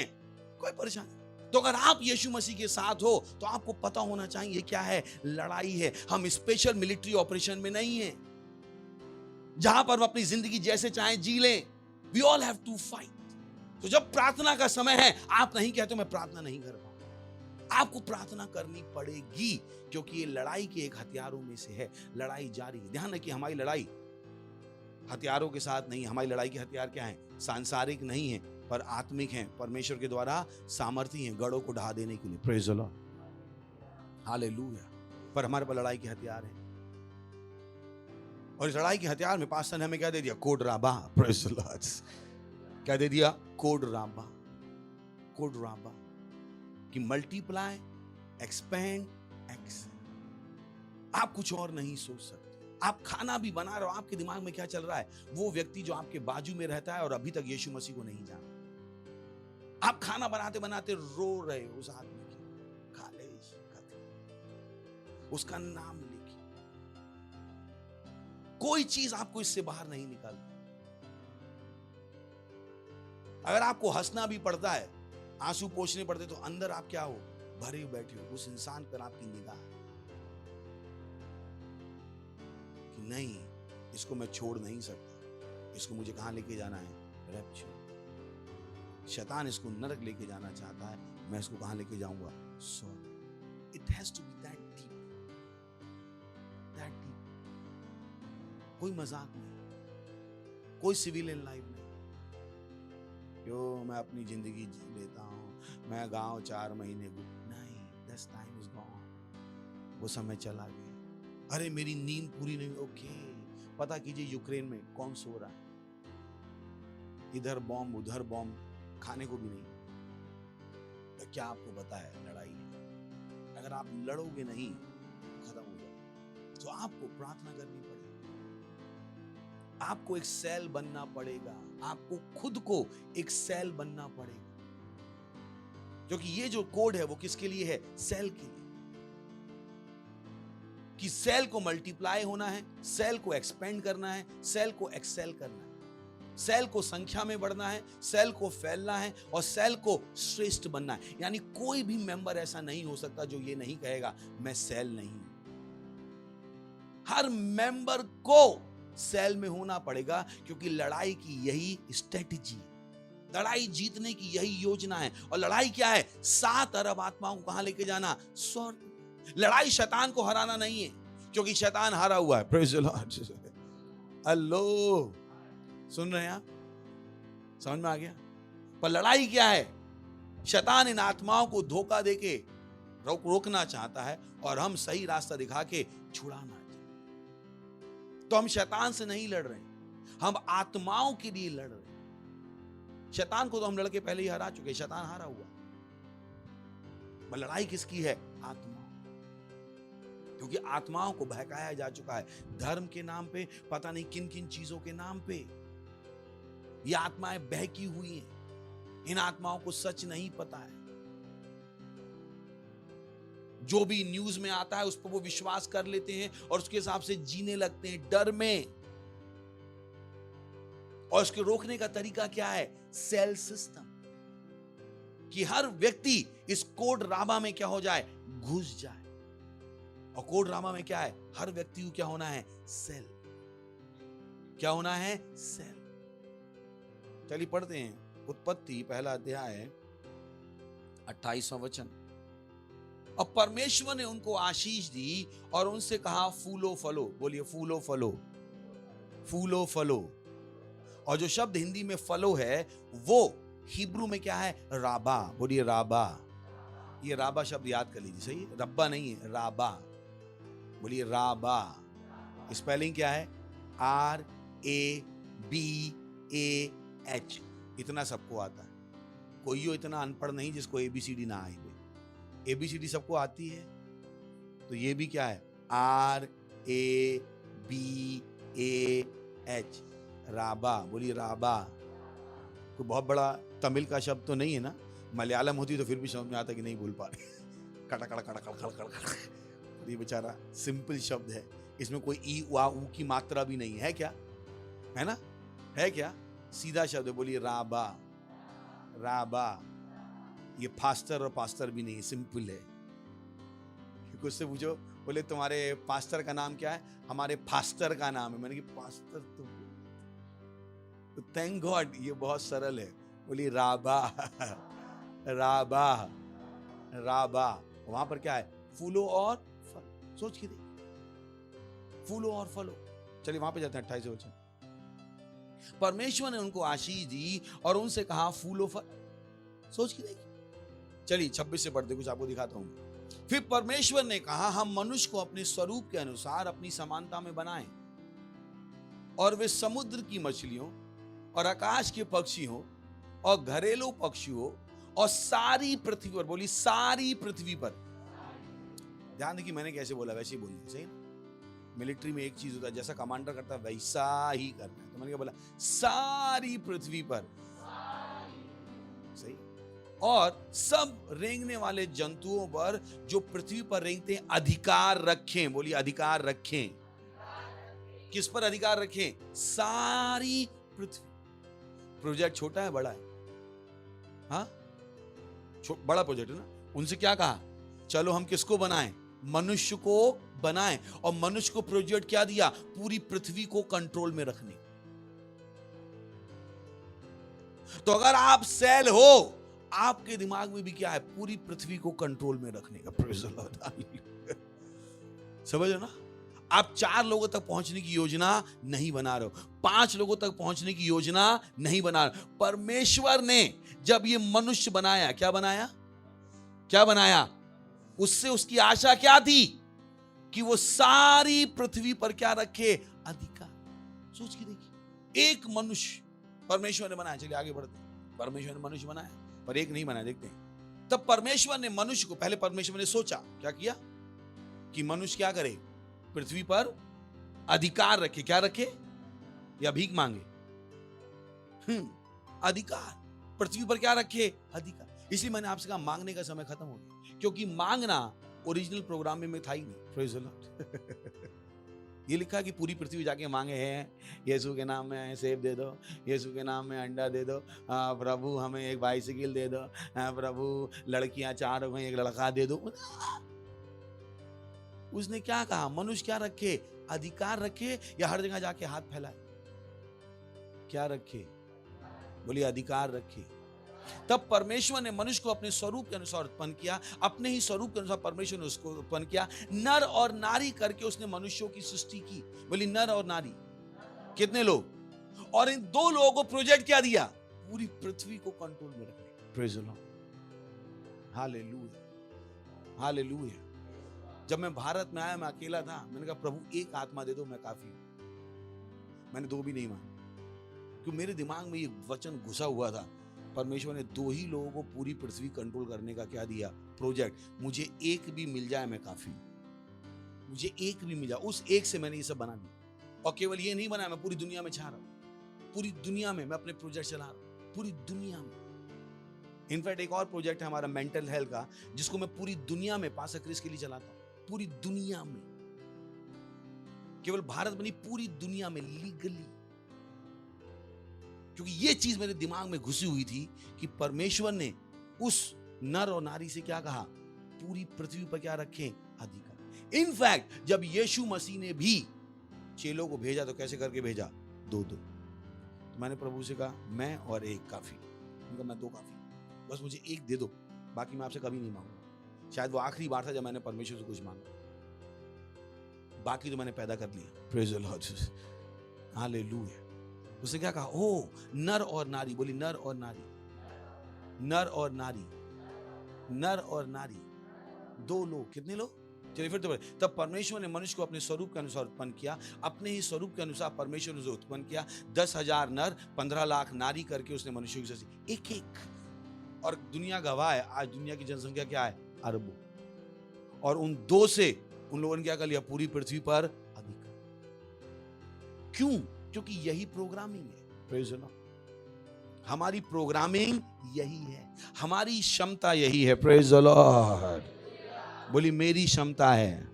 कोई परेशानी। तो अगर आप यीशु मसीह के साथ हो तो आपको पता होना चाहिए क्या है? लड़ाई है। हम स्पेशल मिलिट्री ऑपरेशन में नहीं हैं, जहां पर हम अपनी जिंदगी जैसे चाहें जी लें। We all have to fight. तो जब प्रार्थना का समय है, आप नहीं कहते मैं प्रार्थना नहीं कर पाऊंगा, आपको प्रार्थना करनी पड़ेगी, क्योंकि ये लड़ाई के एक हथियारों में से है। लड़ाई जारी है। ध्यान रखिए, हमारी लड़ाई हथियारों के साथ नहीं। हमारी लड़ाई के हथियार क्या है? सांसारिक नहीं है, पर आत्मिक हैं। परमेश्वर के द्वारा सामर्थी हैं गढ़ों को ढा देने के लिए। Praise the Lord, hallelujah. पर हमारे पास लड़ाई के हथियार हैं, और इस लड़ाई के हथियार में पास्टर ने हमें क्या दे दिया? कोड राबा। Praise the Lord. क्या दे दिया? कोड राबा। कोड राबा कि मल्टीप्लाई, एक्सपेंड, एक्सेल। आप कुछ और नहीं सोच सकते। आप खाना भी बना रहे हो, आपके दिमाग में क्या चल रहा है? वो व्यक्ति जो आपके बाजू में रहता है और अभी तक यीशु मसीह को नहीं जाना, आप खाना बनाते बनाते रो रहे हो उस आदमी के, खा ले उसका नाम लेके। कोई चीज आपको इससे बाहर नहीं निकालती। अगर आपको हंसना भी पड़ता है, आंसू पोंछने पड़ते, तो अंदर आप क्या हो? भरे बैठे हो। उस इंसान पर आपकी निगाह कि नहीं, इसको मैं छोड़ नहीं सकता, इसको मुझे कहां लेके जाना है? रैप्चर। शैतान इसको नरक लेके जाना चाहता है, मैं इसको कहां लेके जाऊंगा? स्वर्ग। It has to be that deep, that deep. कोई मजाक नहीं, कोई सिविलियन लाइफ नहीं। जो मैं अपनी जिंदगी जी लेता हूं, मैं गांव 4 महीने नहीं, दैट्स टाइम इज गॉन। वो समय चला गया। अरे मेरी नींद पूरी नहीं। ओके, पता कीजिए यूक्रेन में कौन सो रहा है? इधर बॉम्ब उधर बॉम्ब, खाने को भी नहीं। तो क्या आपको पता है लड़ाई है? अगर आप लड़ोगे नहीं खत्म हो जाए। तो आपको प्रार्थना करनी पड़ेगी, आपको एक सेल बनना पड़ेगा, आपको खुद को एक सेल बनना पड़ेगा। क्योंकि ये जो कोड है वो किसके लिए है? सेल के लिए, कि सेल को मल्टीप्लाई होना है, सेल को एक्सपेंड करना है, सेल को एक्सेल करना है, सेल को संख्या में बढ़ना है, सेल को फैलना है और सेल को श्रेष्ठ बनना है। यानी कोई भी मेंबर ऐसा नहीं हो सकता जो ये नहीं कहेगा मैं सेल नहीं हूं। हर मेंबर को सेल में होना पड़ेगा, क्योंकि लड़ाई की यही स्ट्रेटजी, लड़ाई जीतने की यही योजना है। और लड़ाई क्या है? 7 अरब आत्माओं को कहां लेके जाना? स्वर्ग। लड़ाई शैतान को हराना नहीं है, क्योंकि शैतान हारा हुआ है। Praise the Lord. हेलो, सुन रहे हैं आप? समझ में आ गया? पर लड़ाई क्या है? शैतान इन आत्माओं को धोखा देके रोकना चाहता है और हम सही रास्ता दिखा के छुड़ाना चाहते। तो हम शैतान से नहीं लड़ रहे, हम आत्माओं के लिए लड़ रहे। शैतान को तो हम लड़के पहले ही हरा चुके, शैतान हारा हुआ। पर लड़ाई किसकी है? आत्मा, क्योंकि आत्माओं को बहकाया जा चुका है धर्म के नाम पे, पता नहीं किन किन चीजों के नाम पे। ये आत्माएं बहकी हुई हैं, इन आत्माओं को सच नहीं पता है। जो भी न्यूज में आता है उस पर वो विश्वास कर लेते हैं और उसके हिसाब से जीने लगते हैं डर में। और उसके रोकने का तरीका क्या है? सेल सिस्टम, कि हर व्यक्ति इस कोड रामा में क्या हो जाए? घुस जाए। और कोड रामा में क्या है? हर व्यक्ति को क्या होना है? सेल। क्या होना है? सेल। चलिए पढ़ते हैं उत्पत्ति पहला अध्याय 28वां वचन। और परमेश्वर ने उनको आशीष दी और उनसे कहा फूलो फलो। बोलिए फूलो फलो, फूलो फलो। और जो शब्द हिंदी में फलो है वो हिब्रू में क्या है? राबा। बोलिए राबा। ये राबा शब्द याद कर लीजिए, सही? रब्बा नहीं है, राबा। बोलिए राबा। स्पेलिंग क्या है? RABAH। इतना सबको आता है, कोई हो इतना अनपढ़ नहीं जिसको ABCD ना आए। ABCD सबको आती है, तो ये भी क्या है? RABAH, राबा। बोलिए राबा। कोई बहुत बड़ा तमिल का शब्द तो नहीं है ना? मलयालम होती तो फिर भी समझ में आता कि नहीं बोल पा रहे। कड़ा कड़ा कड़ा कड़ा कड़ा कड़ा। ये बेचारा सिंपल शब्द है, इसमें कोई ई वा ऊ की मात्रा भी नहीं है। क्या है ना? है क्या? सीधा शब्द है। बोलिए राबा, राबा। ये फास्टर और पास्टर भी नहीं है, सिंपल है। कुछ से पूछो, बोले तुम्हारे पास्टर का नाम क्या है? हमारे फास्टर का नाम है। मैंने कहा पास्टर तो थैंक गॉड ये बहुत सरल है। बोलिए राबा, राबा, राबा। वहां पर क्या है? फूलो और फल। सोच के देखिए, फूलो और फलो। चलिए वहां पे जाते हैं 28वें वचन। परमेश्वर ने उनको आशीष दी और उनसे कहा फूलो फल। सोच के देखिए। चलिए 26 से पढ़ते, कुछ आपको दिखाता हूं। फिर परमेश्वर ने कहा हम मनुष्य को अपने स्वरूप के अनुसार अपनी समानता में बनाएं और वे समुद्र की मछलियों और आकाश के पक्षी हो और घरेलू पक्षी हो और सारी पृथ्वी पर। बोली सारी पृथ्वी पर। ध्यान देखिए मैंने कैसे बोला, वैसे ही बोलिए, सही ना? मिलिट्री में एक चीज होता है, जैसा कमांडर करता है वैसा ही करना है। तो मैंने क्या बोला? सारी पृथ्वी पर। सही। और सब रेंगने वाले जंतुओं पर जो पृथ्वी पर रेंगते हैं अधिकार रखें। बोलिए अधिकार रखें। किस पर अधिकार रखें? सारी पृथ्वी। प्रोजेक्ट छोटा है बड़ा है? हाँ, बड़ा प्रोजेक्ट है ना? उनसे क्या कहा? चलो हम किसको बनाएं? मनुष्य को बनाएं। और मनुष्य को प्रोजेक्ट क्या दिया? पूरी पृथ्वी को कंट्रोल में रखने। तो अगर आप सेल हो, आपके दिमाग में भी क्या है? पूरी पृथ्वी को कंट्रोल में रखने का। Praise the Lord. समझ ना? आप 4 लोगों तक पहुंचने की योजना नहीं बना रहे हो, 5 लोगों तक पहुंचने की योजना नहीं बना रहे। परमेश्वर ने जब ये मनुष्य बनाया, क्या बनाया? क्या बनाया? उससे उसकी आशा क्या थी? कि वो सारी पृथ्वी पर क्या रखे? अधिकार। सोच के देखिए, एक मनुष्य परमेश्वर ने बनाया। चलिए आगे बढ़ते हैं। परमेश्वर ने मनुष्य बनाया, पर एक नहीं बनाया। देखते हैं। तब परमेश्वर ने मनुष्य को, पहले परमेश्वर ने सोचा, क्या किया? कि मनुष्य क्या करे? पृथ्वी पर अधिकार रखे। क्या रखे? या भीख मांगे? अधिकार। पृथ्वी पर क्या रखे? अधिकार। इसलिए मैंने आपसे कहा मांगने का समय खत्म हो गया, क्योंकि मांगना ओरिजिनल प्रोग्राम में था ही नहीं। Praise the Lord. ये लिखा है कि पूरी पृथ्वी जाके मांगे हैं, यीशु के नाम में सेब दे दो, यीशु के नाम में अंडा दे दो, प्रभु हमें एक बाइसिकल दे दो, प्रभु लड़कियां 4 हो गई, एक लड़का दे दो। उसने क्या कहा? मनुष्य क्या रखे? अधिकार रखे या हर जगह जाके हाथ फैलाए? क्या रखे? बोलिए अधिकार रखे। तब परमेश्वर ने मनुष्य को अपने स्वरूप के अनुसार उत्पन्न किया, अपने ही स्वरूप के अनुसार परमेश्वर ने उसको उत्पन्न किया, नर और नारी करके उसने मनुष्यों की सृष्टि की। बोली नर और नारी। कितने लोग? और इन 2 लोगों को प्रोजेक्ट क्या दिया? पूरी पृथ्वी को कंट्रोल में रखने। Praise the Lord. Hallelujah, hallelujah. जब मैं भारत में आया, मैं अकेला था। मैंने कहा प्रभु एक आत्मा दे दो, मैं काफी हूं। मैंने 2 भी नहीं मांगे, क्योंकि मेरे दिमाग में ये वचन घुसा हुआ था। परमेश्वर ने 2 ही लोगों को पूरी पृथ्वी कंट्रोल करने का क्या दिया? प्रोजेक्ट। मुझे एक भी मिल जाए मैं काफी हूं। मुझे एक भी मिल जाए, उस एक से मैंने ये सब बना दिया। और केवल ये नहीं बनाया, मैं पूरी दुनिया में छा रहा हूं। पूरी दुनिया में मैं अपने प्रोजेक्ट चला रहा हूं, पूरी दुनिया में। इनफैक्ट एक और प्रोजेक्ट है हमारा मेंटल हेल्थ का, जिसको मैं पूरी दुनिया में पास्टर क्रिस के लिए चलाता हूं। पूरी दुनिया में, केवल भारत में नहीं, पूरी दुनिया में लीगली। क्योंकि ये चीज मेरे दिमाग में घुसी हुई थी कि परमेश्वर ने उस नर और नारी से क्या कहा? पूरी पृथ्वी पर क्या रखें? अधिकार। इनफैक्ट जब यीशु मसीह ने भी चेलों को भेजा तो कैसे करके भेजा? 2-2। तो मैंने प्रभु से कहा मैं और एक काफी। उनका मैं 2 काफी, बस मुझे एक दे दो, बाकी मैं आपसे कभी नहीं मांगूंगा। शायद वो आखिरी बार था जब मैंने परमेश्वर से कुछ मांगा, बाकी तो मैंने पैदा कर लिया। Praise the Lord, hallelujah. उसने क्या कहा? ओ नर और नारी। बोली नर और नारी, नर और नारी, नर और नारी। 2 लोग। कितने लोग? चलिए फिर तो बोले, तब परमेश्वर ने मनुष्य को अपने स्वरूप के अनुसार उत्पन्न किया, अपने ही स्वरूप के अनुसार परमेश्वर ने उसे उत्पन्न किया। 10,000 नर 15 लाख नारी करके उसने मनुष्य की सृष्टि। एक एक। और दुनिया गवाह है, आज दुनिया की जनसंख्या क्या है? अरबों। और उन 2 से उन लोगों ने क्या कर लिया? पूरी पृथ्वी पर अधिकार। क्यों? क्योंकि यही प्रोग्रामिंग है। Praise the Lord. हमारी प्रोग्रामिंग यही है, हमारी क्षमता यही है। Praise the Lord. बोली मेरी क्षमता है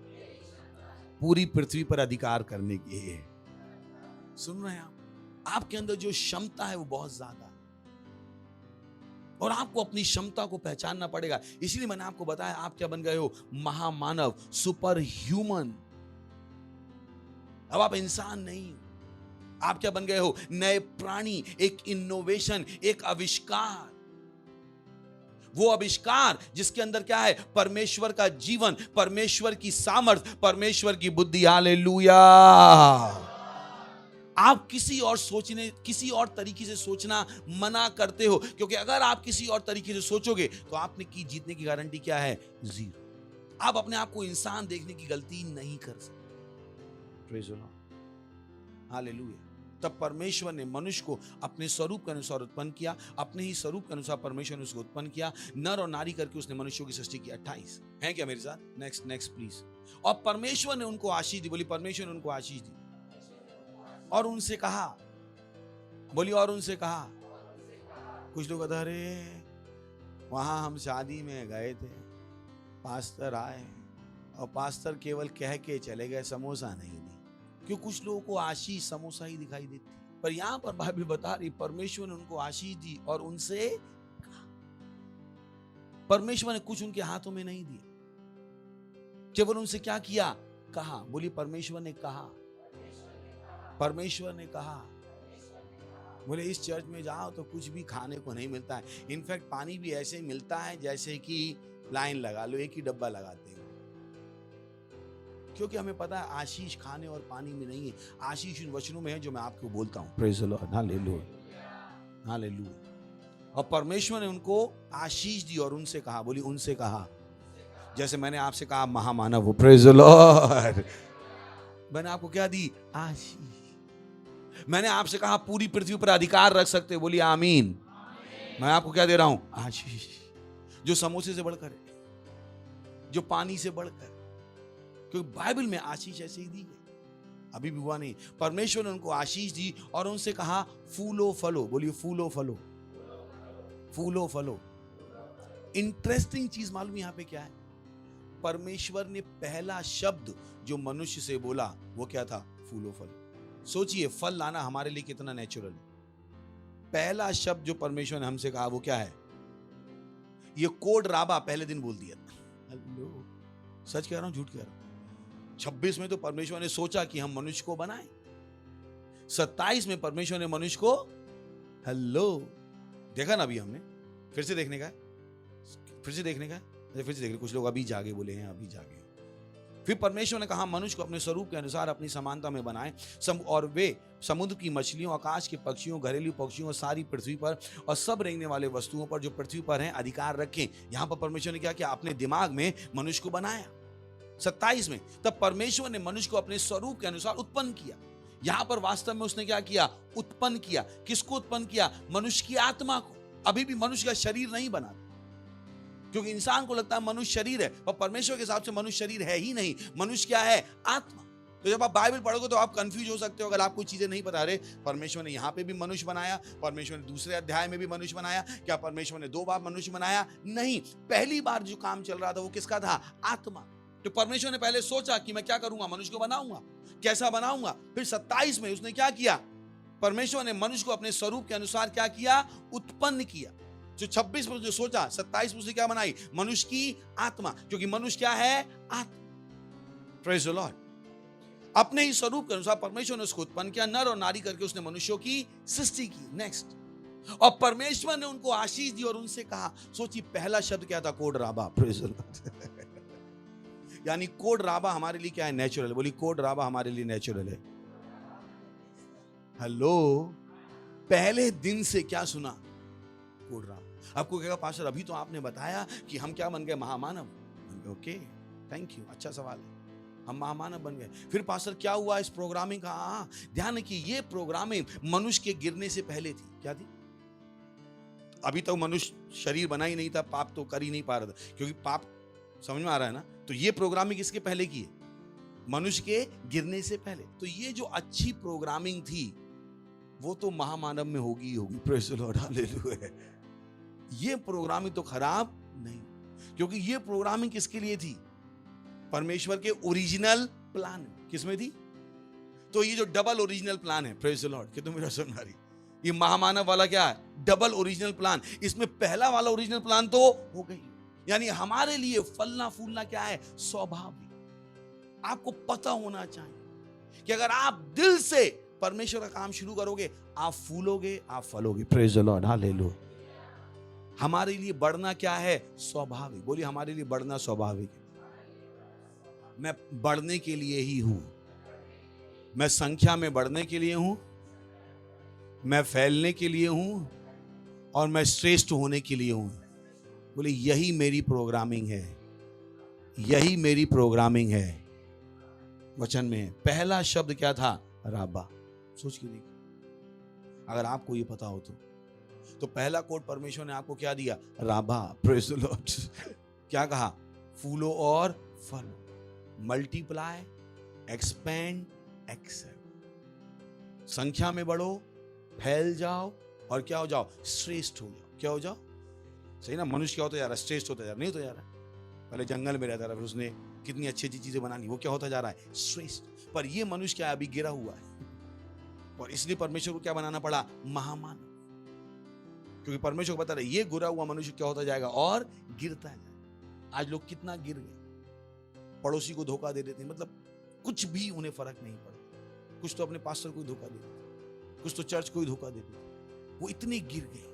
पूरी पृथ्वी पर अधिकार करने की है। सुन रहे हैं आप? आपके अंदर जो क्षमता है वो बहुत ज्यादा है, और आपको अपनी क्षमता को पहचानना पड़ेगा। इसलिए मैंने आपको बताया आप क्या बन गए हो? महामानव, सुपर ह्यूमन। अब आप इंसान नहीं, आप क्या बन गए हो? नए प्राणी, एक इनोवेशन, एक आविष्कार। वो आविष्कार जिसके अंदर क्या है? परमेश्वर का जीवन, परमेश्वर की सामर्थ, परमेश्वर की बुद्धि। हालेलुया। आप किसी और तरीके से सोचना मना करते हो, क्योंकि अगर आप किसी और तरीके से सोचोगे तो आपने की जीतने की गारंटी क्या है? 0। आप अपने आप को इंसान देखने की गलती नहीं कर सकते। Praise the Lord, hallelujah. तब परमेश्वर ने मनुष्य को अपने स्वरूप के अनुसार उत्पन्न किया, अपने ही स्वरूप के अनुसार परमेश्वर ने उसको उत्पन्न किया, नर और नारी करके उसने मनुष्यों की सृष्टि की। 28 है क्या मेरे साथ? Next please. और परमेश्वर ने उनको आशीष दी। बोली परमेश्वर ने उनको आशीष दी और उनसे कहा। बोली और उनसे कहा। कुछ लोग बता रहे वहां हम शादी में गए थे, पास्टर आए और पास्टर केवल कह के चले गए, समोसा नहीं दी। क्यों? कुछ लोगों को आशीष समोसा ही दिखाई देती, पर यहां पर बाइबल बता रही परमेश्वर ने उनको आशीष दी और उनसे कहा। परमेश्वर ने कुछ उनके हाथों में नहीं दिया, केवल उनसे क्या किया? कहा। बोली परमेश्वर ने कहा। परमेश्वर ने कहा। बोले इस चर्च में जाओ तो कुछ भी खाने को नहीं मिलता है, इनफैक्ट पानी भी ऐसे ही मिलता है जैसे कि लाइन लगा लो, एक ही डब्बा लगाते हैं। क्योंकि हमें पता है आशीष खाने और पानी में नहीं है, आशीष इन वचनों में है जो मैं आपको बोलता हूं। Praise the Lord, hallelujah, hallelujah. और परमेश्वर ने उनको आशीष दी और उनसे कहा। बोली उनसे कहा, जैसे मैंने आपसे कहा महामानव हो। Praise the Lord. मैंने आपको क्या दी? आशीष। मैंने आपसे कहा पूरी पृथ्वी पर अधिकार रख सकते हो। बोली आमीन। मैं आपको क्या दे रहा हूं? आशीष, जो समोसे से बढ़कर है, जो पानी से बढ़कर। क्योंकि बाइबल में आशीष ऐसे ही दी गई, अभी भी हुआ नहीं। परमेश्वर ने उनको आशीष दी और उनसे कहा फूलो फलो। बोलिए फूलो फलो, फूलो फलो। इंटरेस्टिंग चीज मालूम यहां पे क्या है? परमेश्वर ने पहला शब्द जो मनुष्य से बोला वो क्या था? फूलो फल। सोचिए, फल लाना हमारे लिए कितना नेचुरल है। पहला शब्द जो परमेश्वर ने हमसे कहा वो क्या है? ये कोड राबा पहले दिन बोल दिया। हेलो, सच कह रहा हूं झूठ कह रहा हूं? 26 में तो परमेश्वर ने सोचा कि हम मनुष्य को बनाएं। 27 में परमेश्वर ने मनुष्य को, हेलो, देखा ना अभी हमने? फिर से देखने का है? फिर से देखने का है? अच्छा, फिर से देख रहे। कुछ लोग अभी जागे बोले हैं, अभी जागे। फिर परमेश्वर ने कहा मनुष्य को अपने स्वरूप के अनुसार अपनी समानता में बनाए, और वे समुद्र की मछलियों, आकाश के पक्षियों, घरेलू पक्षियों और सारी पृथ्वी पर और सब रेंगने वाले वस्तुओं पर जो पृथ्वी पर हैं अधिकार रखें। यहां पर परमेश्वर ने क्या किया? अपने दिमाग में मनुष्य को बनाया। 27 में तब परमेश्वर ने मनुष्य को अपने स्वरूप के अनुसार उत्पन्न किया। यहां पर वास्तव में उसने क्या किया? उत्पन्न किया। किसको उत्पन्न किया? मनुष्य की आत्मा को। अभी भी मनुष्य का शरीर नहीं बना, क्योंकि इंसान को लगता है मनुष्य शरीर है, पर परमेश्वर के हिसाब से मनुष्य शरीर है ही नहीं। मनुष्य क्या है? आत्मा। तो जब आप बाइबल पढ़ोगे तो आप कंफ्यूज हो सकते हो अगर आपको चीजें नहीं पता। रहे परमेश्वर ने यहाँ पे भी मनुष्य बनाया, परमेश्वर ने दूसरे अध्याय में भी मनुष्य बनाया। क्या परमेश्वर ने 2 बार मनुष्य बनाया? नहीं। पहली बार जो काम चल रहा था वो किसका था? आत्मा। तो परमेश्वर ने पहले सोचा कि मैं क्या करूंगा? मनुष्य को बनाऊंगा। कैसा बनाऊंगा? फिर 27 में उसने क्या किया? परमेश्वर ने मनुष्य को अपने स्वरूप के अनुसार क्या किया? उत्पन्न किया। जो 26 में जो सोचा, 27 में उसने क्या बनाई? मनुष्य की आत्मा। क्योंकि मनुष्य क्या है? आत्मा। Praise the Lord. अपने ही स्वरूप के अनुसार परमेश्वर ने उसको उत्पन्न किया, नर और नारी करके उसने मनुष्यों की सृष्टि की। नेक्स्ट। और परमेश्वर ने उनको आशीष दी और उनसे कहा, सोचिए पहला शब्द क्या था? कोड राबा। Praise the Lord. यानी कोड राबा हमारे लिए क्या है? नेचुरल। बोली, कोड राबा हमारे लिए नेचुरल है। हेलो, पहले दिन से क्या सुना? कोड राबा। आपको कहेगा पास्टर अभी तो आपने बताया कि हम क्या बन गए? महामानव। ओके, थैंक यू, अच्छा सवाल है। हम महामानव बन गए। फिर पास्टर क्या हुआ इस प्रोग्रामिंग का? ध्यान रखिए, ये प्रोग्रामिंग मनुष्य के गिरने से पहले थी। क्या थी? अभी तो मनुष्य शरीर बना ही नहीं था, पाप तो कर ही नहीं पा रहा था, क्योंकि पाप, समझ में आ रहा है ना? तो ये प्रोग्रामिंग किसके पहले की है? मनुष्य के गिरने से पहले। तो ये जो अच्छी प्रोग्रामिंग थी वो तो महामानव में होगी ही होगी। Praise the Lord, hallelujah. ये प्रोग्रामिंग तो खराब नहीं, क्योंकि ये प्रोग्रामिंग किसके लिए थी? परमेश्वर के ओरिजिनल प्लान। किसमें थी? तो ये जो डबल ओरिजिनल प्लान है, प्रेज़ द लॉर्ड, कि तुम मेरा सुन रही, ये महामानव वाला क्या है? Double original plan. इसमें पहला वाला ओरिजिनल प्लान तो हो गई, यानी हमारे लिए फलना फूलना क्या है? स्वाभाविक। आपको पता होना चाहिए कि अगर आप दिल से परमेश्वर का काम शुरू करोगे, आप फूलोगे, आप फलोगे। Praise the Lord, hallelujah. हमारे लिए बढ़ना क्या है? स्वाभाविक। बोलिए, हमारे लिए बढ़ना स्वाभाविक है। मैं बढ़ने के लिए ही हूं, मैं संख्या में बढ़ने के लिए हूं, मैं फैलने के लिए हूं, और मैं श्रेष्ठ होने के लिए हूं। बोले, यही मेरी प्रोग्रामिंग है, यही मेरी प्रोग्रामिंग है। वचन में पहला शब्द क्या था? राबा। सोच के देखिए, अगर आपको ये पता हो तो पहला कोड परमेश्वर ने आपको क्या दिया? राबा। Praise the Lord. क्या कहा? फूलो और फलो, मल्टीप्लाई, एक्सपेंड, एक्सेल। संख्या में बढ़ो, फैल जाओ, और क्या हो जाओ? श्रेष्ठ हो जाओ। क्या हो जाओ? सही ना? मनुष्य क्या होता जा रहा है? श्रेष्ठ होता जा रहा, नहीं होता जा रहा। पहले जंगल में रहता रहा, फिर उसने कितनी अच्छी अच्छी चीजें बनानी, वो क्या होता जा रहा है? श्रेष्ठ। पर ये मनुष्य क्या है? अभी गिरा हुआ है, और इसलिए परमेश्वर को क्या बनाना पड़ा? महामानव। क्योंकि परमेश्वर को पता है ये गिरा हुआ मनुष्य क्या होता जाएगा? और गिरता है। आज लोग कितना गिर गए, पड़ोसी को धोखा दे देते हैं, मतलब कुछ भी उन्हें फर्क नहीं पड़ता। कुछ तो अपने पास्टर को धोखा देते, कुछ तो चर्च को ही धोखा देते। वो इतने गिर गए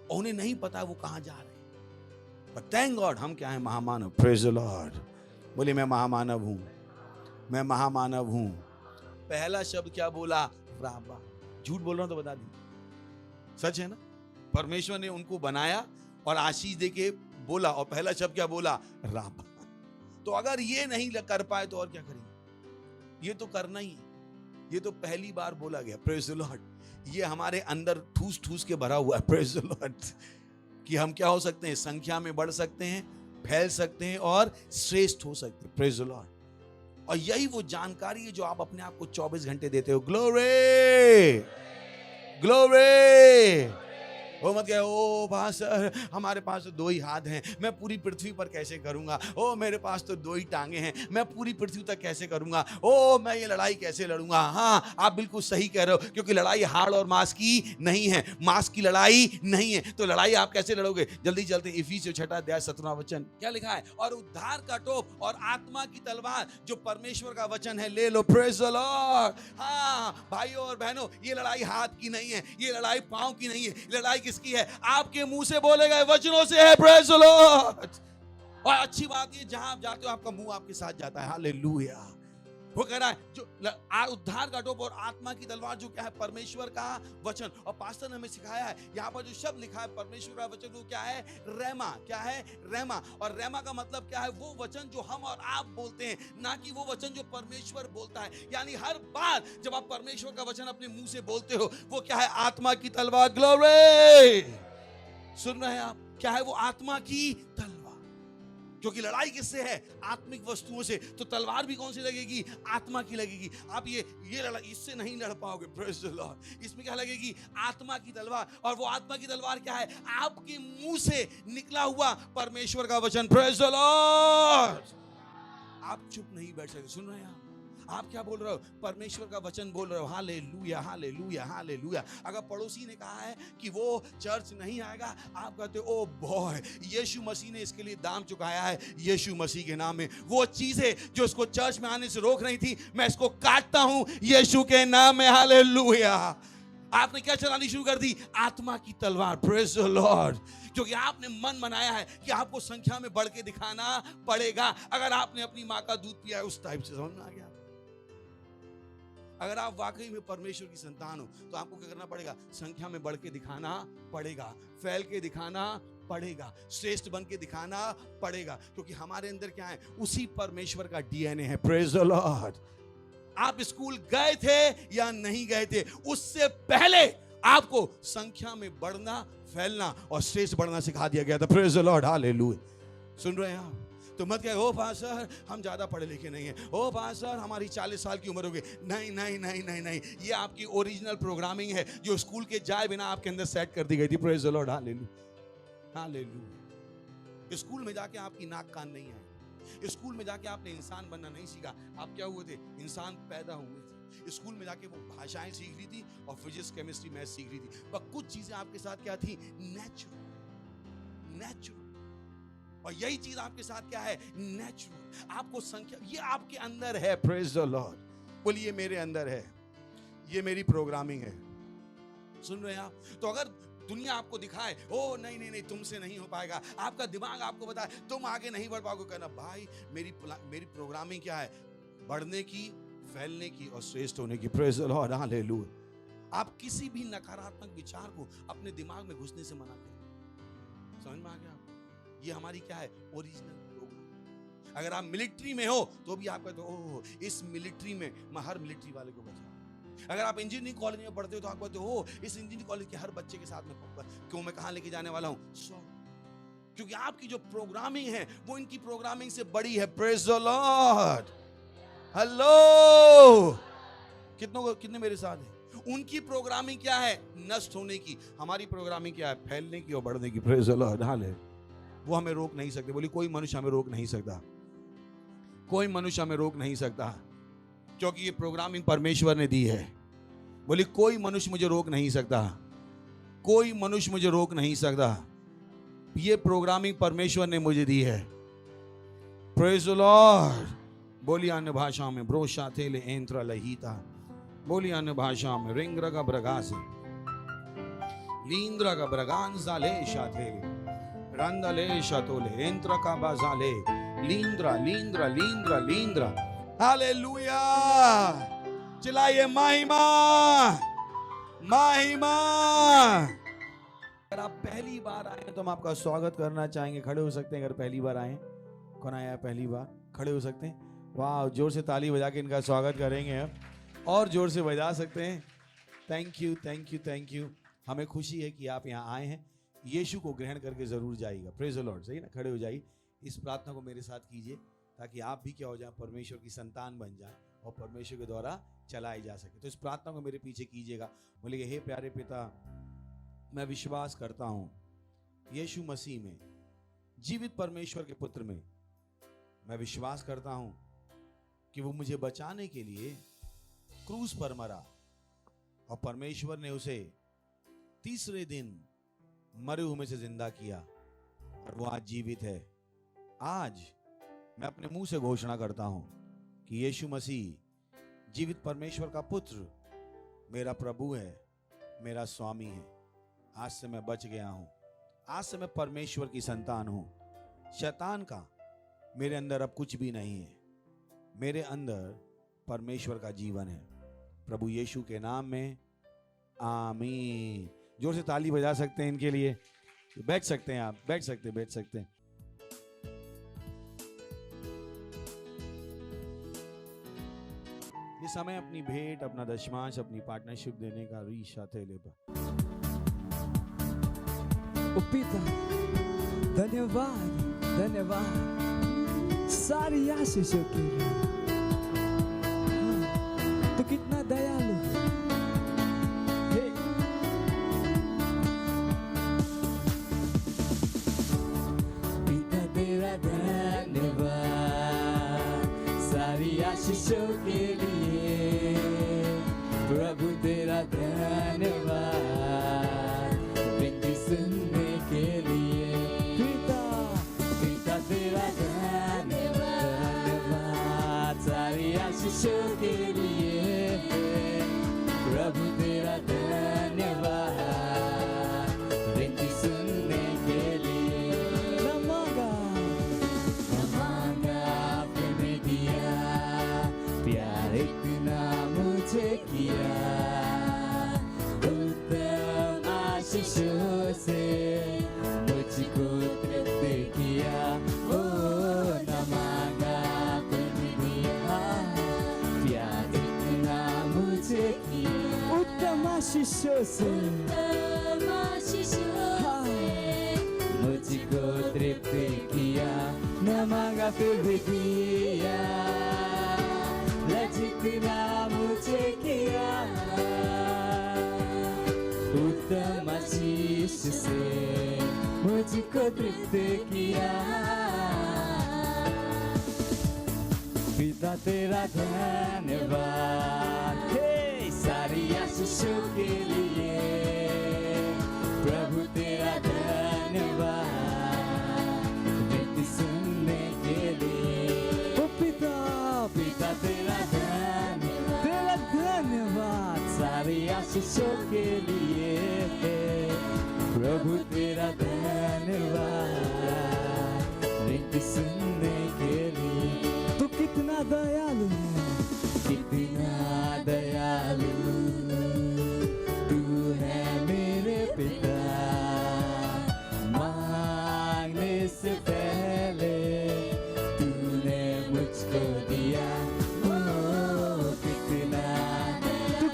और उन्हें नहीं पता वो कहां जा रहे हैं। पर थैंक गॉड हम क्या है? महामानव। Praise the Lord. बोले, मैं महामानव हूं, मैं महामानव हूं। पहला शब्द क्या बोला? राबा। झूठ बोल रहा हूं तो बता दी, सच है ना? परमेश्वर ने उनको बनाया और आशीष देके बोला, और पहला शब्द क्या बोला? राबा। तो अगर ये नहीं कर पाए तो और क्या करेंगे? ये तो करना ही है, ये तो पहली बार बोला गया। Praise the Lord. ये हमारे अंदर ठूस ठूस के भरा हुआ है। प्रेज़ द लॉर्ड, कि हम क्या हो सकते हैं? संख्या में बढ़ सकते हैं, फैल सकते हैं, और श्रेष्ठ हो सकते हैं। Praise the Lord. और यही वो जानकारी है जो आप अपने आप को 24 घंटे देते हो। ग्लोरी, ग्लोरी, वो मत कहे ओ पास्टर हमारे पास तो 2 ही हाथ हैं, मैं पूरी पृथ्वी पर कैसे करूंगा। ओ मेरे पास तो 2 ही टांगे हैं, मैं पूरी पृथ्वी तक कैसे करूंगा। ओ मैं ये लड़ाई कैसे लड़ूंगा। हाँ आप बिल्कुल सही कह रहे हो, क्योंकि लड़ाई हाड़ और मांस की नहीं है, मांस की लड़ाई नहीं है। तो लड़ाई आप कैसे लड़ोगे। जल्दी चलते इफिसियों 6 अध्याय 17वां वचन क्या लिखा है। और उद्धार का टोप और आत्मा की तलवार जो परमेश्वर का वचन है ले लो। Praise the Lord. हाँ भाइयों और बहनों, ये लड़ाई हाथ की नहीं है, ये लड़ाई पांव की नहीं है, लड़ाई किसकी है। आपके मुंह से बोले गए वचनों से है। Praise the Lord. और अच्छी बात ये, जहां आप जाते हो आपका मुंह आपके साथ जाता है। हालेलुया। वो कह रहा है जो उद्धार का टोप और आत्मा की तलवार जो क्या है, परमेश्वर का वचन। और पास्टर ने हमें सिखाया है यहाँ पर जो शब्द लिखा है परमेश्वर का वचन, वो क्या है, रेमा। क्या है, रेमा। और रेमा का मतलब क्या है, वो वचन जो हम और आप बोलते हैं, ना कि वो वचन जो परमेश्वर बोलता है। यानी हर बार जब आप परमेश्वर का वचन अपने मुंह से बोलते हो, वो क्या है, आत्मा की तलवार। ग्लोरी। सुन रहे हैं आप, क्या है वो, आत्मा की तलवार। क्योंकि लड़ाई किससे है, आत्मिक वस्तुओं से। तो तलवार भी कौन सी लगेगी, आत्मा की लगेगी। आप ये लड़ाई इससे नहीं लड़ पाओगे। Praise the Lord. इसमें क्या लगेगी, आत्मा की तलवार। और वो आत्मा की तलवार क्या है, आपके मुंह से निकला हुआ परमेश्वर का वचन। Praise the Lord. आप चुप नहीं बैठ सकते। सुन रहे हैं आप क्या बोल रहे हो, परमेश्वर का वचन बोल रहे हो। Hallelujah hallelujah hallelujah. अगर पड़ोसी ने कहा है कि वो चर्च नहीं आएगा, आप कहते हो ओ बॉय, यीशु मसीह ने इसके लिए दाम चुकाया है। यीशु मसीह के नाम में वो चीजें जो उसको चर्च में आने से रोक रही थी, मैं इसको काटता हूं यीशु के नाम में। हालेलुया। आपने क्या चलानी शुरू कर दी, आत्मा की तलवार। Praise the Lord. क्योंकि आपने मन बनाया है कि आपको संख्या में बढ़ के दिखाना पड़ेगा। अगर आपने अपनी माँ का दूध पिया है, उस टाइप से, समझ में आ गया। अगर आप वाकई में परमेश्वर की संतान हो, तो आपको क्या करना पड़ेगा, संख्या में बढ़ के दिखाना पड़ेगा, फैल के दिखाना पड़ेगा, श्रेष्ठ बन के दिखाना पड़ेगा। क्योंकि हमारे अंदर क्या है, उसी परमेश्वर का डीएनए है। Praise the Lord. आप स्कूल गए थे या नहीं गए थे, उससे पहले आपको संख्या में बढ़ना, फैलना और श्रेष्ठ बढ़ना सिखा दिया गया था। Praise the Lord. हालेलुया। सुन रहे हैं आप। तो मत कहे ओ पास्टर हम ज्यादा पढ़े लिखे नहीं हैं, ओ पास्टर हमारी 40 साल की उम्र हो गई। नहीं नहीं नहीं नहीं नहीं, ये आपकी ओरिजिनल प्रोग्रामिंग है जो स्कूल के जाए बिना आपके अंदर सेट कर दी गई थी। Praise the Lord. Hallelujah hallelujah. School में जाके आपकी नाक कान नहीं आई, स्कूल में जाके आपने इंसान बनना नहीं सीखा। आप क्या हुए थे, इंसान पैदा हुए थे। स्कूल में जाके वो भाषाएं सीख रही थी और फिजिक्स केमिस्ट्री मैथ सीख रही थी, पर कुछ चीजें आपके साथ क्या थी, नेचुरल। और यही चीज आपके साथ क्या है, नेचुरल। आपको संख्या, ये आपके अंदर है। Praise the Lord. बोलिए मेरे अंदर है, ये मेरी प्रोग्रामिंग है। सुन रहे हैं आप। तो अगर दुनिया आपको दिखाए ओ नहीं नहीं नहीं तुमसे नहीं हो पाएगा, आपका दिमाग आपको बताए तुम आगे नहीं बढ़ पाओगे, कहना भाई मेरी प्रोग्रामिंग क्या है, बढ़ने की, फैलने की और श्रेष्ठ होने की। Praise the Lord. हालेलुया। आप किसी भी नकारात्मक विचार को अपने दिमाग में घुसने से मना करें। समझ में आ गया। ये हमारी क्या है, ओरिजिनल प्रोग्राम। अगर आप मिलिट्री में हो तो भी आप कहते हो ओह इस मिलिट्री में मैं हर मिलिट्री वाले को बचाऊं। अगर आप इंजीनियरिंग कॉलेज में पढ़ते हो तो आप कहते हो इस इंजीनियरिंग कॉलेज के हर बच्चे के साथ में क्यों, मैं कहां लेके जाने वाला हूं, 100। क्योंकि आपकी जो प्रोग्रामिंग है वो इनकी प्रोग्रामिंग से बड़ी है। Praise the Lord. हेलो, कितने मेरे साथ हैं। उनकी प्रोग्रामिंग क्या है, नष्ट होने की। हमारी प्रोग्रामिंग क्या है, फैलने की और बढ़ने की। Praise the Lord. हालेलुया। वो हमें रोक नहीं सकते। बोली कोई मनुष्य हमें रोक नहीं सकता, कोई मनुष्य हमें रोक नहीं सकता, क्योंकि ये प्रोग्रामिंग परमेश्वर ने दी है। बोली कोई मनुष्य मुझे रोक नहीं सकता, कोई मनुष्य मुझे रोक नहीं सकता, ये प्रोग्रामिंग परमेश्वर ने मुझे दी है। Praise the Lord. बोली अन्य भाषाओं में ब्रोशा थेले एंत्र लहीता। बोली अन्य भाषाओं में रिंग्र का ब्रगासे लींद्र का ब्रगांजा ले शाथेले रंदले शतोले एंत्र का बाजाले लींद्रा लींद्रा लींद्रा लींद्रा। हालेलुया। चिल्लाइए महिमा महिमा। अगर आप पहली बार आए तो हम आपका स्वागत करना चाहेंगे। खड़े हो सकते हैं अगर पहली बार आए। कौन आया पहली बार, खड़े हो सकते हैं। वाह, जोर से ताली बजा के इनका स्वागत करेंगे हम, और जोर से बजा सकते हैं। Thank you thank you thank you. हमें खुशी है कि आप यहाँ आए हैं। यीशु को ग्रहण करके जरूर जाइएगा। Praise the Lord. सही ना, खड़े हो जाइए। इस प्रार्थना को मेरे साथ कीजिए ताकि आप भी क्या हो जाए, परमेश्वर की संतान बन जाए और परमेश्वर के द्वारा चलाए जा सके। तो इस प्रार्थना को मेरे पीछे कीजिएगा। बोलिए हे प्यारे पिता, मैं विश्वास करता हूं यीशु मसीह में, जीवित परमेश्वर के पुत्र में। मैं विश्वास करता हूं कि वो मुझे बचाने के लिए क्रूस पर मरा और परमेश्वर ने उसे तीसरे दिन मरे हुए में से जिंदा किया और वो आज जीवित है। आज मैं अपने मुंह से घोषणा करता हूं कि यीशु मसीह जीवित परमेश्वर का पुत्र मेरा प्रभु है, मेरा स्वामी है। आज से मैं बच गया हूं, आज से मैं परमेश्वर की संतान हूं। शैतान का मेरे अंदर अब कुछ भी नहीं है, मेरे अंदर परमेश्वर का जीवन है। प्रभु यीशु के नाम में आमीन। जोर से ताली बजा सकते हैं इनके लिए। बैठ सकते हैं, आप बैठ सकते हैं। ये समय अपनी भेंट, अपना दशमांश, अपनी पार्टनरशिप देने का रीशा थेले पर। ओ पिता, धन्यवाद धन्यवाद सारी आशीषों के लिए। तो कितना दयालु है। हे, पिता तेरा धन्यवाद सारी आशीषों के लिए। प्रभु तेरा धन्यवाद विनती सुनने के लिए। पिता तेरा धन्यवाद सारी आशीषों के लिए। प्रभु तेरा धन्यवाद विनती सुनने के लिए। न मांगा आपने दिया, प्यार इतना मुझे किया। उत्तम आशीषों से मुझको तृप्त किया। ओ न मांगा आपने दिया, प्यार इतना मुझे किया। उत्तम आशीषों से मुझको तृप्त किया। न मांगा फिर भी दिया, जितना मुझे किया। उत्तम आशीष से मुझको तृप्त किया। पिता तेरा धन्यवाद हे सारी आशीषों के लिए। प्रभु तेरा धन्यवाद विनती सुनने के लिए। ओ पिता तेरा धन्यवाद सारी आशीषों के लिए। प्रभु तेरा धन्यवाद विनती सुनने के लिए। तू कितना दयालु है, कितना दयालु तू है मेरे पिता। मांगने से पहले तूने मुझको दिया।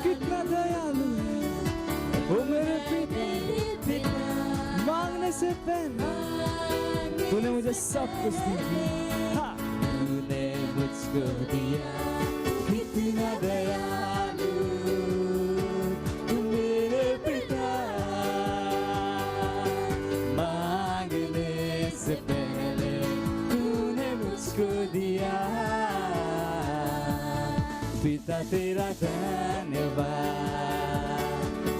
कितना दयालु है वो मेरे पिता। मांगने से पहले तूने मुझे सब कुछ दिया। तूने मुझको दिया। कितना दयालु तू मेरे पिता। मांगने से पहले तूने मुझको दिया। पिता तेरा धन्यवाद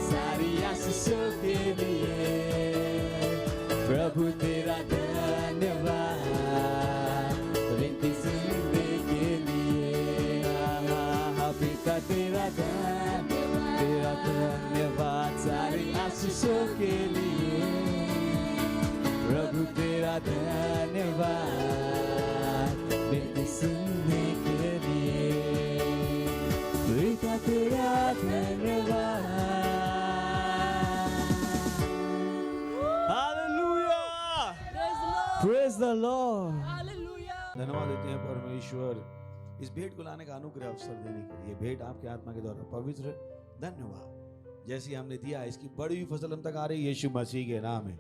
सारी आशीषों के लिए। प्रभु तेरा धन्यवाद विनती सुनने के लिए। पिता तेरा धन्यवाद सारी आशीषों के लिए। प्रभु तेरा धन्यवाद विनती सुनने के लिए। पिता तेरा धन्यवाद। Hallelujah, praise the Lord. धन्यवाद देते हैं परमेश्वर इस भेंट को लाने का अनुग्रह अवसर देने के लिए। भेंट आपके आत्मा के द्वारा पवित्र। धन्यवाद। जैसी हमने दिया इसकी बड़ी हुई फसल हम तक आ रही है यीशु मसीह के नाम है।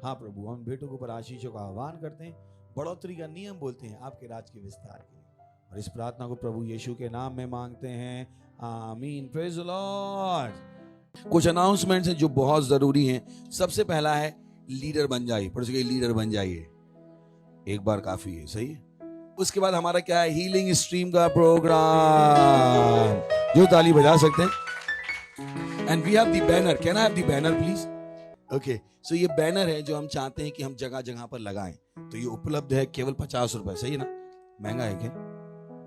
हाँ प्रभु, हम भेंटों के ऊपर आशीषों का आह्वान करते हैं, बढ़ोतरी का नियम बोलते हैं आपके राज के विस्तार के लिए। और इस प्रार्थना को प्रभु यीशु के नाम में मांगते हैं। आमीन। Praise the Lord. कुछ अनाउंसमेंट्स हैं जो बहुत जरूरी हैं। सबसे पहला है लीडर बन जाइए, पढ़ सके लीडर बन जाइए, एक बार काफी है, सही है। उसके बाद हमारा क्या है, हीलिंग स्ट्रीम का प्रोग्राम, जो ताली बजा सकते हैं। And we have the banner, can I have the banner please? Okay, so ये बैनर है जो हम चाहते हैं कि हम जगह जगह पर लगाएं। तो ये उपलब्ध है केवल 50 रुपए, सही है ना? महंगा है क्या?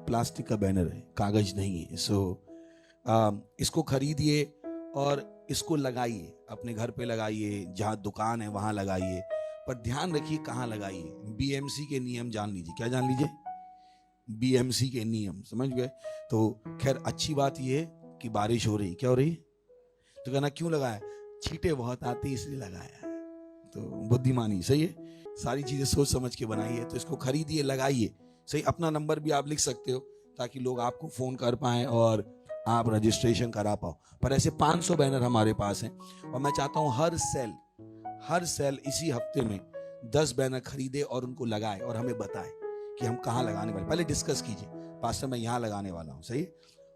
प्लास्टिक का बैनर है, कागज नहीं है। सो इसको खरीदिए और इसको लगाइए, अपने घर पे लगाइए, जहाँ दुकान है वहां लगाइए, पर ध्यान रखिए कहाँ लगाइए। बीएमसी के नियम जान लीजिए। क्या जान लीजिए? बीएमसी के नियम, समझ गए? तो खैर अच्छी बात ये है कि बारिश हो रही, क्या हो रही? तो कहना क्यों लगाया? छींटे बहुत आती इसलिए लगाया। तो बुद्धिमानी, सही है। सारी चीजें सोच समझ के बनाइए। तो इसको खरीदिए, लगाइए, सही। अपना नंबर भी आप लिख सकते हो ताकि लोग आपको फोन कर पाए और आप रजिस्ट्रेशन करा पाओ। पर ऐसे 500 बैनर हमारे पास हैं और मैं चाहता हूं हर सेल इसी हफ्ते में 10 बैनर खरीदे और उनको लगाए और हमें बताए कि हम कहाँ लगाने वाले। पहले डिस्कस कीजिए, पास्टर मैं यहाँ लगाने वाला हूँ, सही।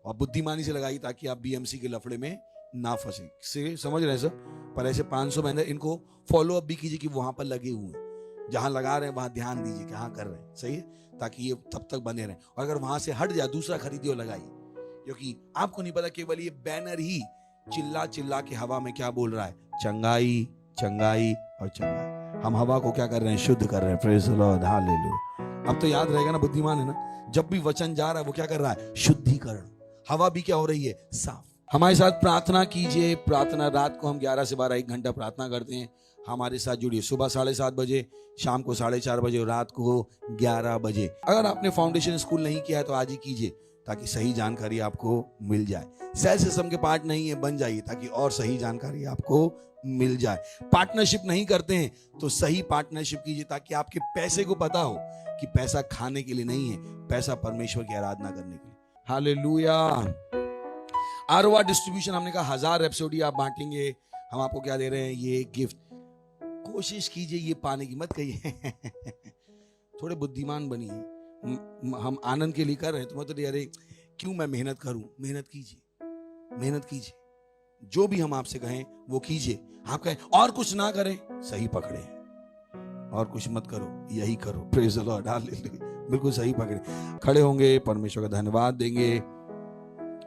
और बुद्धिमानी से लगाइए ताकि आप बीएमसी के लफड़े में ना फंसे, समझ रहे हैं सर? पर ऐसे 500 बैनर, इनको फॉलो अप भी कीजिए कि वहां पर लगे हुए हैं, जहां लगा रहे हैं वहां ध्यान दीजिए कहाँ कर रहे हैं, सही है, ताकि ये तब तक बने रहें। और अगर वहां से हट जाए दूसरा खरीदिए और लगाइए, क्योंकि आपको नहीं पता केवल ये बैनर ही चिल्ला चिल्ला के हवा में क्या बोल रहा है, चंगाई चंगाई और चंगाई। हम हवा को क्या कर रहे हैं? शुद्ध कर रहे हैं। Praise the Lord, hallelujah. अब तो याद रहेगा ना, बुद्धिमान है ना, जब भी वचन जा रहा है वो क्या कर रहा है? शुद्धिकरण। हवा भी क्या हो रही है? साफ। हमारे साथ प्रार्थना कीजिए। प्रार्थना रात को हम 11 से 12 1 घंटा प्रार्थना करते हैं। हमारे साथ जुड़िए, सुबह 7:30 बजे, शाम को 4:30 बजे और रात को 11 बजे। अगर आपने फाउंडेशन स्कूल नहीं किया है तो आज ही कीजिए ताकि सही जानकारी आपको मिल जाए। सेल सिस्टम के पार्ट नहीं है, बन जाइए ताकि और सही जानकारी आपको मिल जाए। पार्टनरशिप नहीं करते हैं तो सही पार्टनरशिप कीजिए ताकि आपके पैसे को पता हो कि पैसा खाने के लिए नहीं है, पैसा परमेश्वर की आराधना करने के लिए। हालेलुया। आरओआर डिस्ट्रीब्यूशन, हमने कहा 1000 रेप्सोडी आप बांटेंगे, हम आपको क्या दे रहे हैं? ये गिफ्ट। कोशिश कीजिए ये पाने की, मत कहिए थोड़े बुद्धिमान बनिए। हम आनंद के लिए कर रहे हैं तो मत तो अरे क्यों मैं मेहनत करूं। मेहनत कीजिए, मेहनत कीजिए, जो भी हम आपसे कहें वो कीजिए। आप कहें और कुछ ना करें, सही पकड़े, और कुछ मत करो, यही करो। Praise the Lord, hallelujah. बिल्कुल सही पकड़े। खड़े होंगे, परमेश्वर का धन्यवाद देंगे,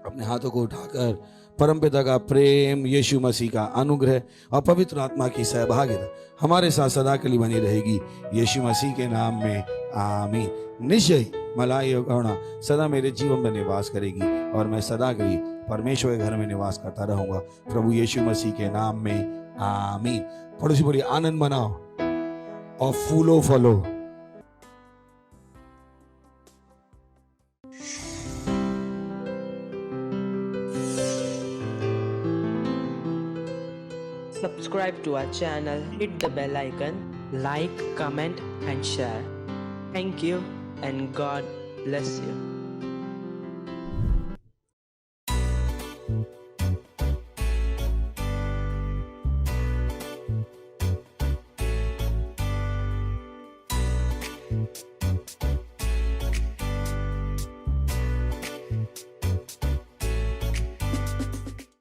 अपने हाथों को उठाकर परमपिता का प्रेम, यीशु मसीह का अनुग्रह और पवित्र आत्मा की सहभागिता हमारे साथ सदा के लिए बनी रहेगी, यीशु मसीह के नाम में, आमीन। निश्चय मलाई और करुणा सदा मेरे जीवन में निवास करेगी और मैं सदा के लिए परमेश्वर के घर में निवास करता रहूंगा, प्रभु यीशु मसीह के नाम में, आमीन। पड़ोसी बोलिए आनंद मनाओ और फूलो फलो। Subscribe to our channel, hit the bell icon, like, comment and share. Thank you and God bless you.